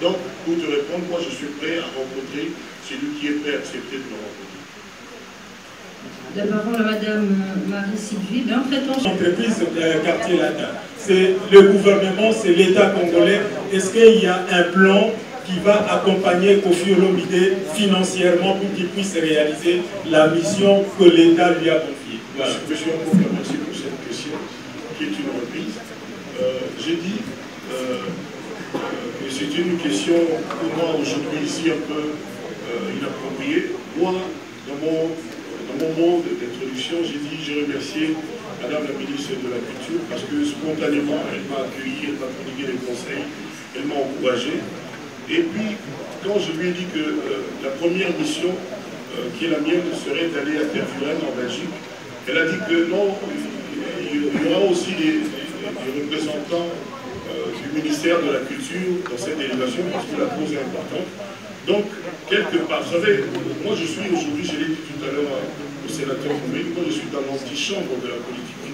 Donc, pour te répondre, moi je suis prêt à rencontrer celui qui est prêt à accepter de me rencontrer. La parole à Madame Marie-Sylvie. L'entreprise quartier latin, c'est le gouvernement, c'est l'État congolais. Est-ce qu'il y a un plan qui va accompagner Kofi Olomide financièrement pour qu'il puisse réaliser la mission que l'État lui a confiée? Voilà. Monsieur Mboka, merci pour cette question qui est une reprise. J'ai dit que c'était une question pour moi aujourd'hui ici un peu inappropriée. Moi, dans mon monde d'introduction, j'ai dit, j'ai remercié Madame la ministre de la Culture parce que spontanément, elle m'a accueilli, elle m'a prodigué des conseils, elle m'a encouragé. Et puis, quand je lui ai dit que la première mission qui est la mienne serait d'aller à Tervuren en Belgique, elle a dit que non, il y aura aussi des représentants du ministère de la Culture dans cette délégation parce que la cause est importante. Donc, quelque part, vous savez, moi je suis aujourd'hui, je l'ai dit tout à l'heure au sénateur Koumé, moi je suis dans l'antichambre de la politique.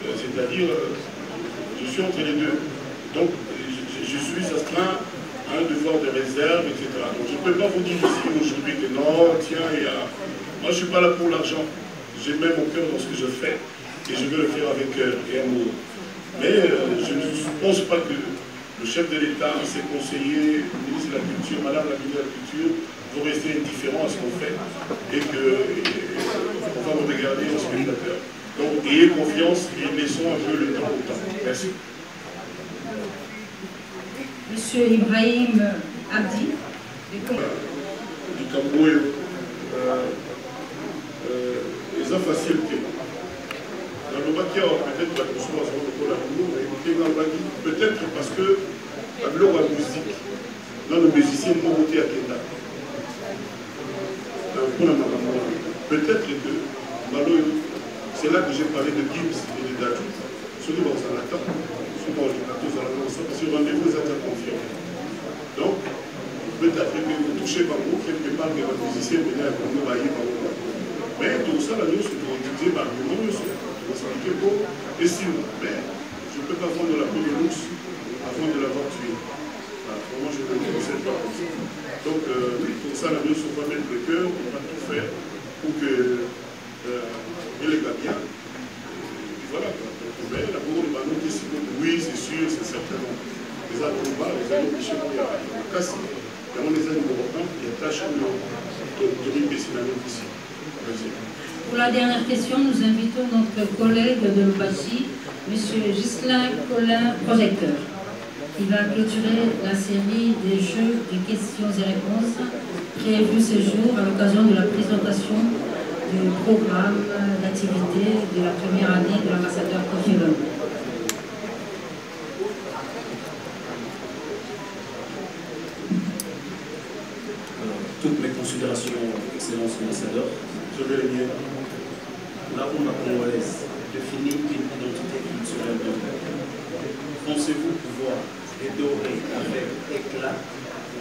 C'est-à-dire, je suis entre les deux. Donc, je suis astreint à un devoir de réserve, etc. Donc, je ne peux pas vous dire ici aujourd'hui que non, tiens, moi je ne suis pas là pour l'argent. J'ai même mon cœur dans ce que je fais et je veux le faire avec cœur et amour. Mais je ne pense pas que le chef de l'État, ses conseillers, le ministre de la Culture, Madame la ministre de la Culture, vont rester indifférents à ce qu'on fait et qu'on va me regarder en spectateur. Donc, ayez confiance et laissons un peu le temps au temps. Merci. Monsieur Ibrahim Abdi. Du Camboué, les facilités. Peut-être parce que la musique, dans le musicien, ils m'ont voté à Kenda. Peut-être que c'est là que j'ai parlé de Gims et de Dadju. Ceux qui vont s'en attendre, ceux qui vont s'en parce que le rendez-vous est déjà confiant. Donc, peut-être que vous touchez par vous, quelque part, que votre musicien venait à vous bailler par vous. Mais tout ça, la news, c'est pour utiliser par le monde, c'est pour expliquer pour estimer. Mais je ne peux pas vendre la peau de l'ours avant de l'avoir tué. Voilà, vraiment, je ne le conseille pas comme ça. Donc, oui, pour ça, la news, on va mettre le cœur, on va tout faire pour que les gars bien. Et voilà, mais la bourre, il va nous décider que oui, c'est sûr, c'est certain. Les arbres bas, les amis de chez nous, il y a casse. Il y a les amis européens, il y a tâche de l'Imbécile ici. Pour la dernière question, nous invitons notre collègue de l'Opachi, M. Ghislain Collin, projecteur. Il va clôturer la série des jeux de questions et réponses prévus ce jour à l'occasion de la présentation du programme d'activité de la première année de l'ambassadeur Kofi Olomide. Toutes mes considérations, Excellence ambassadeur. Je vais les miennes. La Rumba congolaise définit une identité culturelle de peuple. Pensez-vous pouvoir redorer avec éclat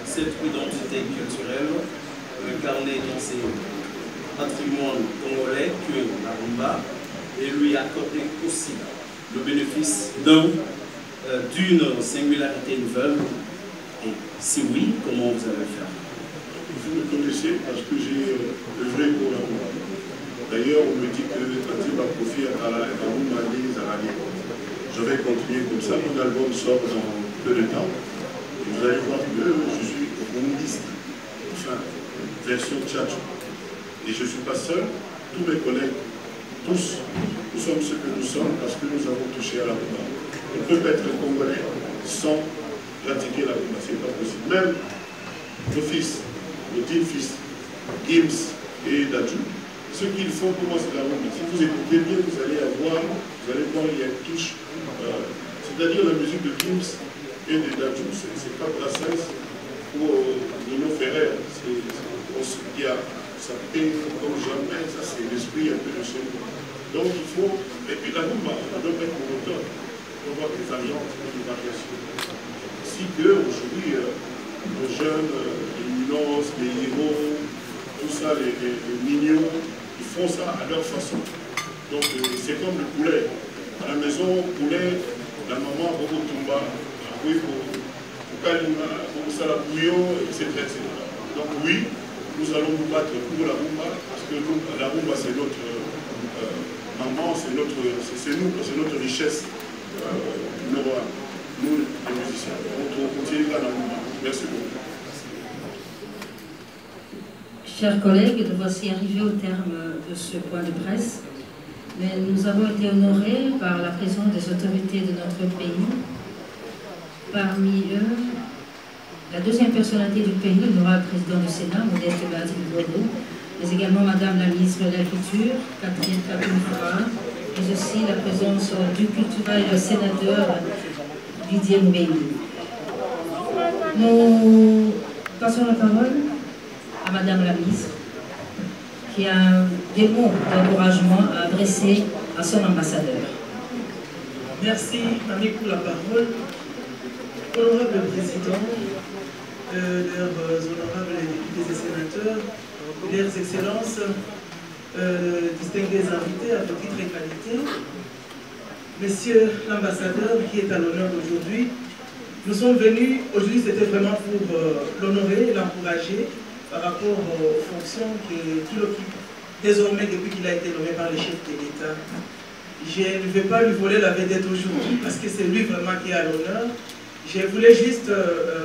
cette identité culturelle incarnée dans ces patrimoines congolais que la Rumba et lui accorder aussi le bénéfice d'une singularité nouvelle? Et si oui, comment vous allez le faire? Vous me connaissez parce que j'ai œuvré pour la Rumba. D'ailleurs, on me dit que Atiba Kofi à la Rumba des Arabes. Je vais continuer comme ça. Mon album sort dans peu de temps. Et vous allez voir que je suis rumbiste. Enfin, version tchatcho. Et je ne suis pas seul. Tous mes collègues, tous, nous sommes ce que nous sommes parce que nous avons touché à la Rumba. On ne peut pas être congolais sans pratiquer la Rumba. Ce n'est pas possible. Même nos fils, nos 10 fils, Gims et Dadju, ce qu'ils font pour moi c'est la Rumba. Si vous écoutez bien, vous allez voir, il y a une touche. C'est-à-dire la musique de Gims et de Dadju, c'est pas Brassens ou Nino Ferrer. Ça paie comme jamais, ça c'est l'esprit un peu de chez nous. Donc il faut, et puis la Rumba, on doit être monotone. On doit avoir des variantes, des variations. Si qu'aujourd'hui, nos jeunes, les Minos, les héros, tout ça, les mignons, ils font ça à leur façon. Donc c'est comme le poulet. À la maison, poulet, la maman, Bobo Tumba, oui, pour Kalima, pour Sala Bouillon, etc., etc. Donc oui, nous allons nous battre pour la Rumba, parce que nous, la Rumba c'est notre maman, c'est nous, c'est notre richesse numéro 1. Nous, les musiciens, on continue à la Rumba. Merci beaucoup. Chers collègues, nous voici arrivés au terme de ce point de presse. Mais nous avons été honorés par la présence des autorités de notre pays. Parmi eux, la deuxième personnalité du pays, l'honorable président du Sénat, Modeste Baati-Lukwebo, mais également Madame la ministre de la Culture, Catherine Kapoun-Fara, mais aussi la présence du culturel sénateur Didier Mbéni. Nous passons la parole à Madame la ministre, qui a des mots d'encouragement à adresser à son ambassadeur. Merci, Marie, pour la parole. Honorable Président, leurs honorables députés et sénateurs, leurs excellences, distingués invités à vos titres et qualités, Monsieur l'ambassadeur qui est à l'honneur aujourd'hui, nous sommes venus, aujourd'hui c'était vraiment pour l'honorer, l'encourager par rapport aux fonctions qu'il occupe désormais depuis qu'il a été nommé par les chefs de l'État. Je ne vais pas lui voler la vedette aujourd'hui parce que c'est lui vraiment qui est à l'honneur. Je voulais juste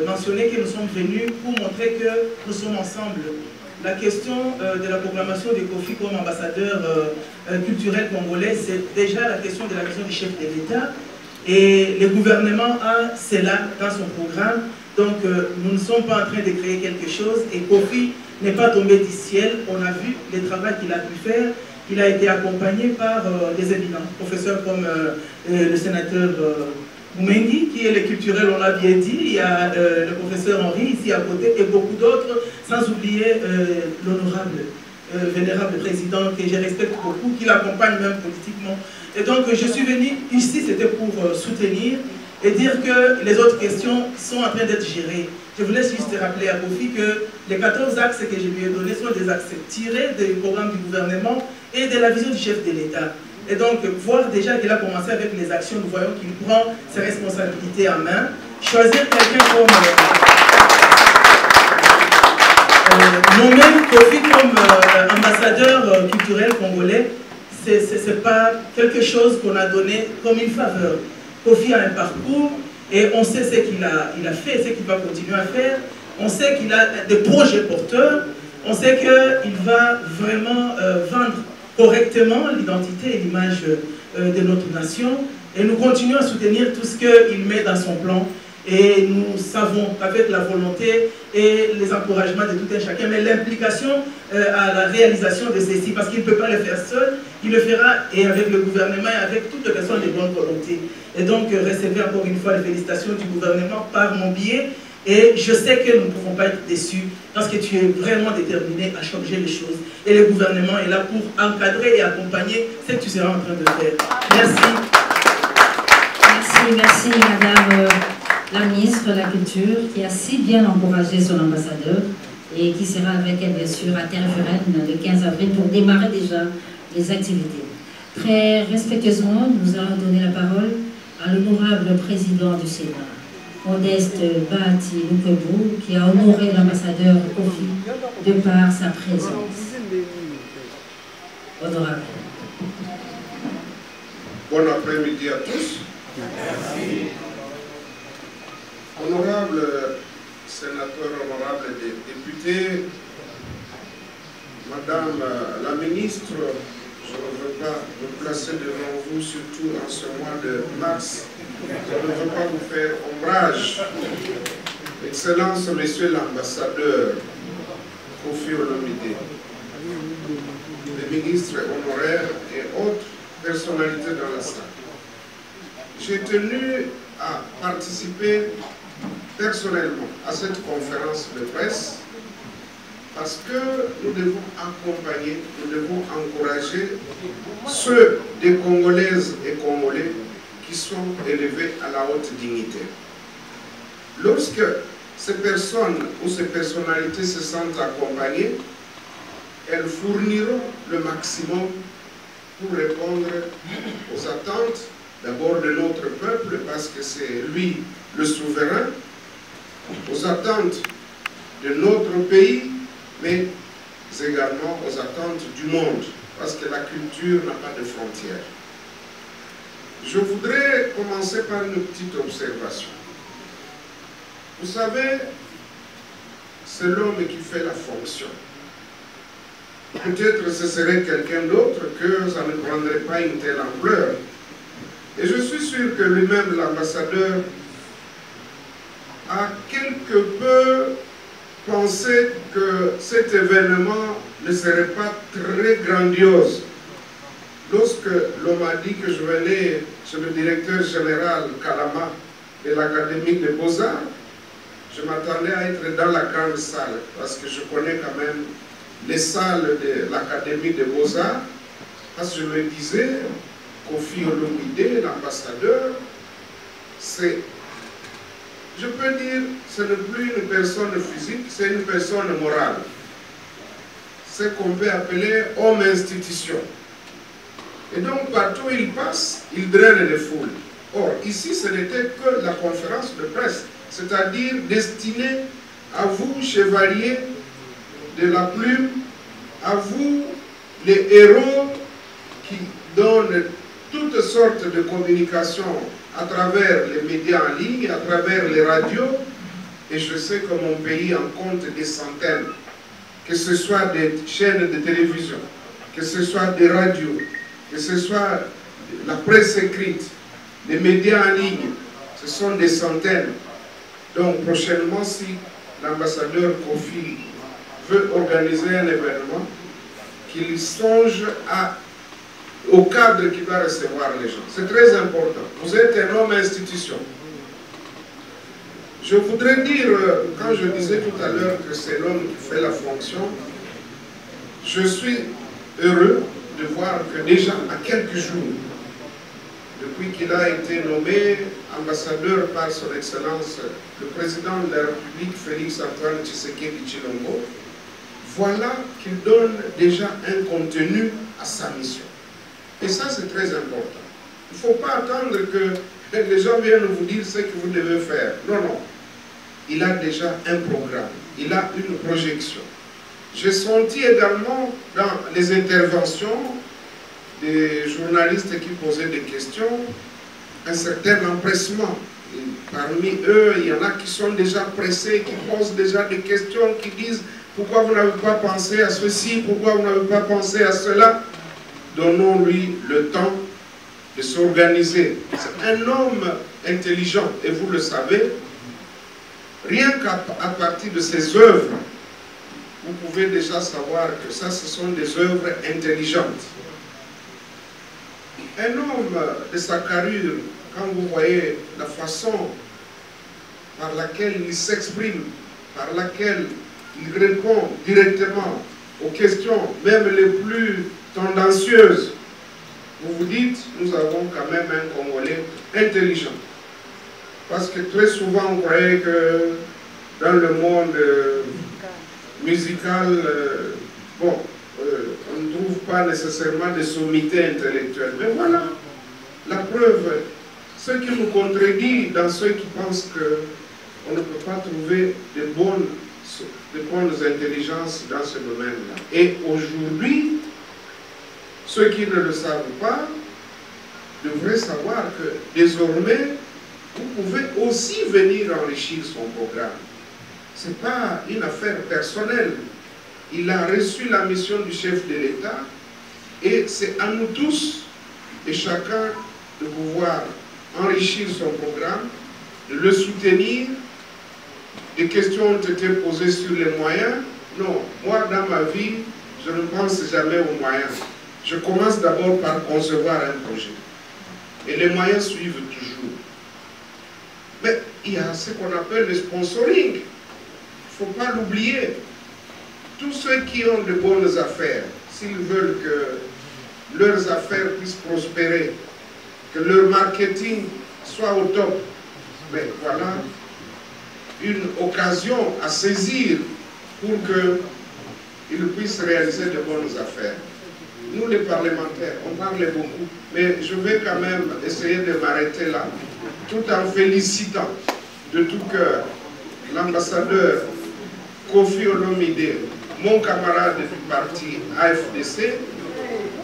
mentionner que nous sommes venus pour montrer que nous sommes ensemble. La question de la proclamation de Kofi comme ambassadeur culturel congolais, c'est déjà la question de la mission du chef de l'État. Et le gouvernement a cela dans son programme. Donc nous ne sommes pas en train de créer quelque chose. Et Kofi n'est pas tombé du ciel. On a vu le travail qu'il a pu faire. il a été accompagné par des éminents, professeurs comme le sénateur Moumengi, qui est le culturel, on l'a bien dit, il y a le professeur Henri ici à côté, et beaucoup d'autres, sans oublier l'honorable, vénérable président, que je respecte beaucoup, qui l'accompagne même politiquement. Et donc je suis venu ici, c'était pour soutenir et dire que les autres questions sont en train d'être gérées. Je voulais juste rappeler à Kofi que les 14 axes que je lui ai donnés sont des axes tirés du programme du gouvernement et de la vision du chef de l'État. Et donc, voir déjà qu'il a commencé avec les actions, nous voyons qu'il prend ses responsabilités en main. Choisir quelqu'un comme... nommer Kofi comme ambassadeur culturel congolais, c'est pas quelque chose qu'on a donné comme une faveur. Kofi a un parcours et on sait ce qu'il a fait, ce qu'il va continuer à faire. On sait qu'il a des projets porteurs. On sait qu'il va vraiment vendre correctement l'identité et l'image de notre nation. Et nous continuons à soutenir tout ce qu'il met dans son plan. Et nous savons qu'avec la volonté et les encouragements de tout un chacun, mais l'implication à la réalisation de ceci, parce qu'il ne peut pas le faire seul, il le fera et avec le gouvernement et avec toutes les personnes de bonne volonté. Et donc, recevez encore une fois les félicitations du gouvernement par mon biais. Et je sais que nous ne pouvons pas être déçus parce que tu es vraiment déterminé à changer les choses. Et le gouvernement est là pour encadrer et accompagner ce que tu seras en train de faire. Merci. Merci Madame la ministre de la Culture qui a si bien encouragé son ambassadeur et qui sera avec elle bien sûr à Tervuren le 15 avril pour démarrer déjà les activités. Très respectueusement, nous allons donner la parole à l'honorable président du Sénat, Modeste Bahati Lukwebo, qui a honoré l'ambassadeur Kofi de par sa présence. Honorable. Bon après-midi à tous. Merci. Honorable sénateur, honorable député, Madame la ministre, je ne veux pas me placer devant vous, surtout en ce mois de mars. Je ne veux pas vous faire ombrage. Excellence, Monsieur l'ambassadeur Kofi Olomide, les ministres honoraires et autres personnalités dans la salle. J'ai tenu à participer personnellement à cette conférence de presse parce que nous devons accompagner, nous devons encourager ceux des Congolaises et Congolais qui sont élevés à la haute dignité. Lorsque ces personnes ou ces personnalités se sentent accompagnées, elles fourniront le maximum pour répondre aux attentes d'abord de notre peuple, parce que c'est lui le souverain, aux attentes de notre pays, mais également aux attentes du monde, parce que la culture n'a pas de frontières. Je voudrais commencer par une petite observation. Vous savez, c'est l'homme qui fait la fonction. Peut-être ce serait quelqu'un d'autre que ça ne prendrait pas une telle ampleur. Et je suis sûr que lui-même, l'ambassadeur, a quelque peu pensé que cet événement ne serait pas très grandiose. Lorsque l'on m'a dit que je venais chez le directeur général Kalama de l'Académie des Beaux-Arts, je m'attendais à être dans la grande salle, parce que je connais quand même les salles de l'Académie des Beaux-Arts, parce que je me disais, Kofi Olomide, l'ambassadeur, c'est, je peux dire, ce n'est plus une personne physique, c'est une personne morale. C'est qu'on peut appeler homme-institution. Et donc, partout où il passe, il draine les foules. Or, ici, ce n'était que la conférence de presse, c'est-à-dire destinée à vous, chevaliers de la plume, à vous, les héros qui donnent toutes sortes de communications à travers les médias en ligne, à travers les radios, et je sais que mon pays en compte des centaines, que ce soit des chaînes de télévision, que ce soit des radios, que ce soit la presse écrite, les médias en ligne, ce sont des centaines. Donc prochainement, si l'ambassadeur Kofi veut organiser un événement qu'il songe au cadre qui va recevoir les gens. C'est très important. Vous êtes un homme institution. Je voudrais dire, quand je disais tout à l'heure que c'est l'homme qui fait la fonction, je suis heureux de voir que déjà à quelques jours, depuis qu'il a été nommé ambassadeur par son Excellence le président de la République Félix-Antoine Tshisekedi Tshilombo, voilà qu'il donne déjà un contenu à sa mission. Et ça, c'est très important. Il ne faut pas attendre que les gens viennent vous dire ce que vous devez faire. Non, non. Il a déjà un programme. Il a une projection. J'ai senti également dans les interventions des journalistes qui posaient des questions un certain empressement. Et parmi eux, il y en a qui sont déjà pressés, qui posent déjà des questions, qui disent « Pourquoi vous n'avez pas pensé à ceci? Pourquoi vous n'avez pas pensé à cela ?» Donnons-lui le temps de s'organiser. C'est un homme intelligent, et vous le savez. Rien qu'à partir de ses œuvres, vous pouvez déjà savoir que ça, ce sont des œuvres intelligentes. Un homme de sa carrure, quand vous voyez la façon par laquelle il s'exprime, par laquelle il répond directement aux questions, même les plus tendancieuses, vous vous dites, nous avons quand même un Congolais intelligent. Parce que très souvent, on croyait que dans le monde musical, on ne trouve pas nécessairement de sommité intellectuelle. Mais voilà, la preuve, ce qui nous contredit dans ceux qui pensent qu'on ne peut pas trouver de bonnes intelligences dans ce domaine-là. Et aujourd'hui, ceux qui ne le savent pas devraient savoir que désormais, vous pouvez aussi venir enrichir son programme. Ce n'est pas une affaire personnelle. Il a reçu la mission du chef de l'État et c'est à nous tous et chacun de pouvoir enrichir son programme, de le soutenir. Des questions ont été posées sur les moyens. Non, moi dans ma vie, je ne pense jamais aux moyens. Je commence d'abord par concevoir un projet. Et les moyens suivent toujours. Mais il y a ce qu'on appelle le sponsoring. Il ne faut pas l'oublier. Tous ceux qui ont de bonnes affaires, s'ils veulent que leurs affaires puissent prospérer, que leur marketing soit au top, mais voilà une occasion à saisir pour qu'ils puissent réaliser de bonnes affaires. Nous les parlementaires, on parle beaucoup, mais je vais quand même essayer de m'arrêter là, tout en félicitant de tout cœur l'ambassadeur Kofi Olomide, mon camarade du parti AFDC,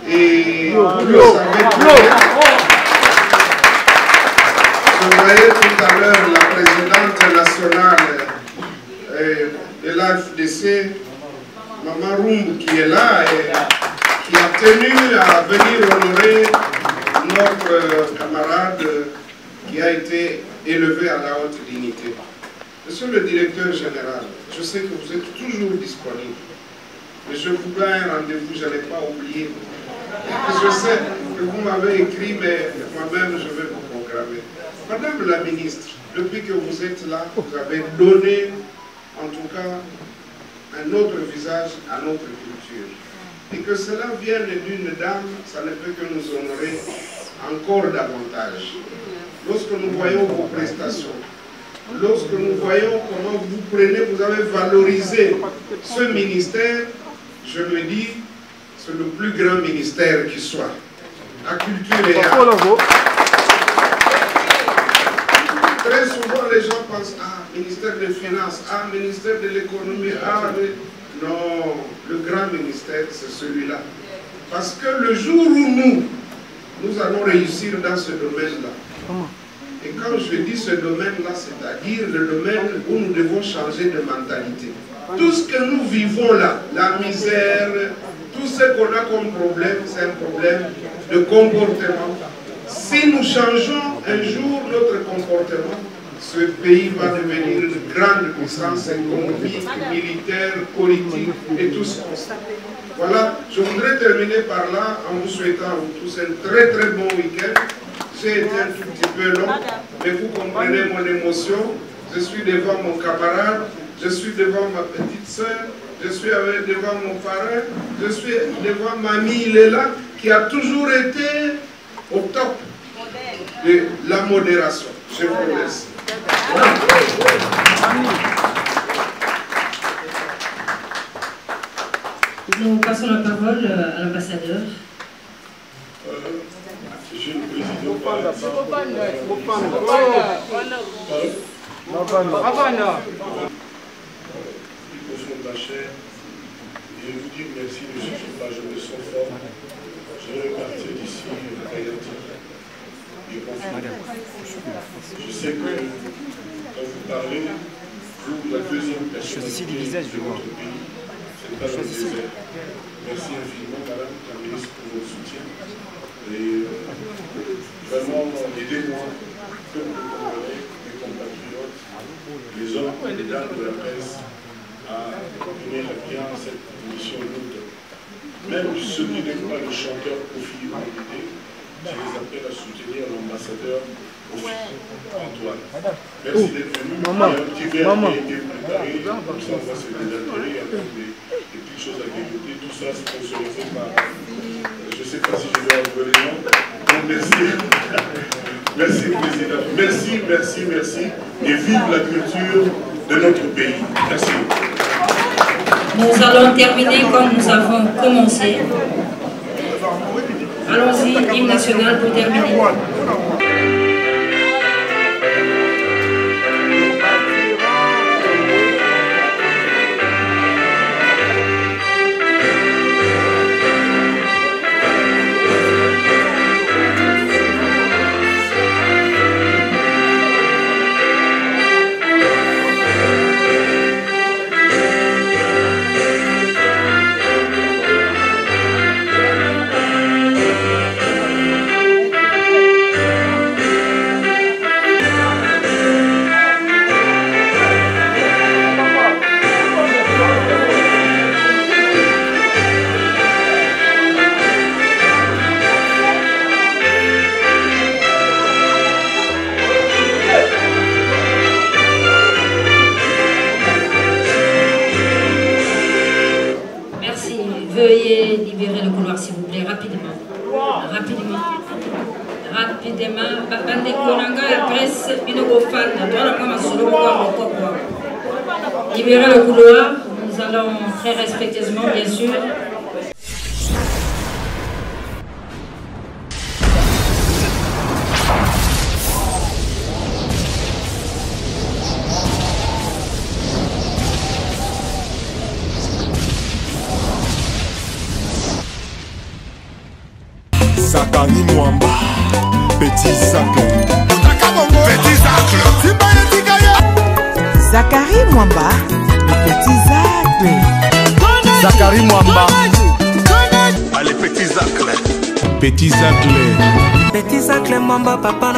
et vous le savez très bien. Je voyais tout à l'heure la présidente nationale de l'AFDC, Maman Rumbu, qui est là et qui a tenu à venir honorer notre camarade qui a été élevé à la haute dignité. Monsieur le directeur général, je sais que vous êtes toujours disponible. Mais je vous donne un rendez-vous, je n'ai pas oublié. Je sais que vous m'avez écrit, mais moi-même je vais vous programmer. Madame la ministre, depuis que vous êtes là, vous avez donné, en tout cas, un autre visage à notre culture. Et que cela vienne d'une dame, ça ne peut que nous honorer encore davantage. Lorsque nous voyons vos prestations, lorsque nous voyons comment vous prenez, vous avez valorisé ce ministère, je me dis, c'est le plus grand ministère qui soit. La culture et art. Très souvent, les gens pensent, ah, ministère des Finances, ah, ministère de l'économie, ah, non, le grand ministère, c'est celui-là. Parce que le jour où nous allons réussir dans ce domaine-là, et quand je dis ce domaine-là, c'est-à-dire le domaine où nous devons changer de mentalité. Tout ce que nous vivons là, la misère, tout ce qu'on a comme problème, c'est un problème de comportement. Si nous changeons un jour notre comportement, ce pays va devenir une grande puissance économique, militaire, politique et tout ce qu'on sait. Voilà, je voudrais terminer par là en vous souhaitant à vous tous un très très bon week-end. J'ai été un tout petit peu long, mais vous comprenez mon émotion. Je suis devant mon camarade, je suis devant ma petite soeur, je suis devant mon parrain, je suis devant Mamie Léla, qui a toujours été au top de la modération. Je vous remercie. Nous passons la parole à l'ambassadeur. Monsieur le Président, au fond de ma chair, et vous dire merci, monsieur Choupa, je me sens fort. Je vais repartir d'ici Kayati et confiné. Je sais que quand vous parlez, vous, la deuxième personnalité de votre pays, c'est pas dans le désert. Merci infiniment, madame la ministre, pour votre soutien. Et vraiment, aidez-moi, peuple congolais, mes compatriotes, les hommes et les dames de la presse, à mener à bien cette mission lourde. Même ceux qui n'aiment pas le chanteur Kofi Olomide, je les appelle à soutenir l'ambassadeur Kofi Antoine. Merci d'être venu. Il y a un petit verre qui a été préparé, comme ça on va se désaltérer avec des petites choses à grignoter. Tout ça sponsorisé par, je ne sais pas si je vais enlever les noms. Donc merci. Merci Président. Merci, merci, merci. Et vive la culture de notre pays. Merci. Nous allons terminer comme nous avons commencé. Allons-y, hymne national pour terminer. Veuillez libérer le couloir, s'il vous plaît, rapidement. Rapidement. Rapidement. Bande Konanga et presse, une gofane. Libérer le couloir. Nous allons très respectueusement, bien sûr. Zakari Mwamba, Petit Zacle. Petit Zacle. Zakari Mwamba, le Petit Zacle. Zakari Mwamba. Allez, Petit Zacle. Petit Zacle. Petit Zacle Mwamba, papa.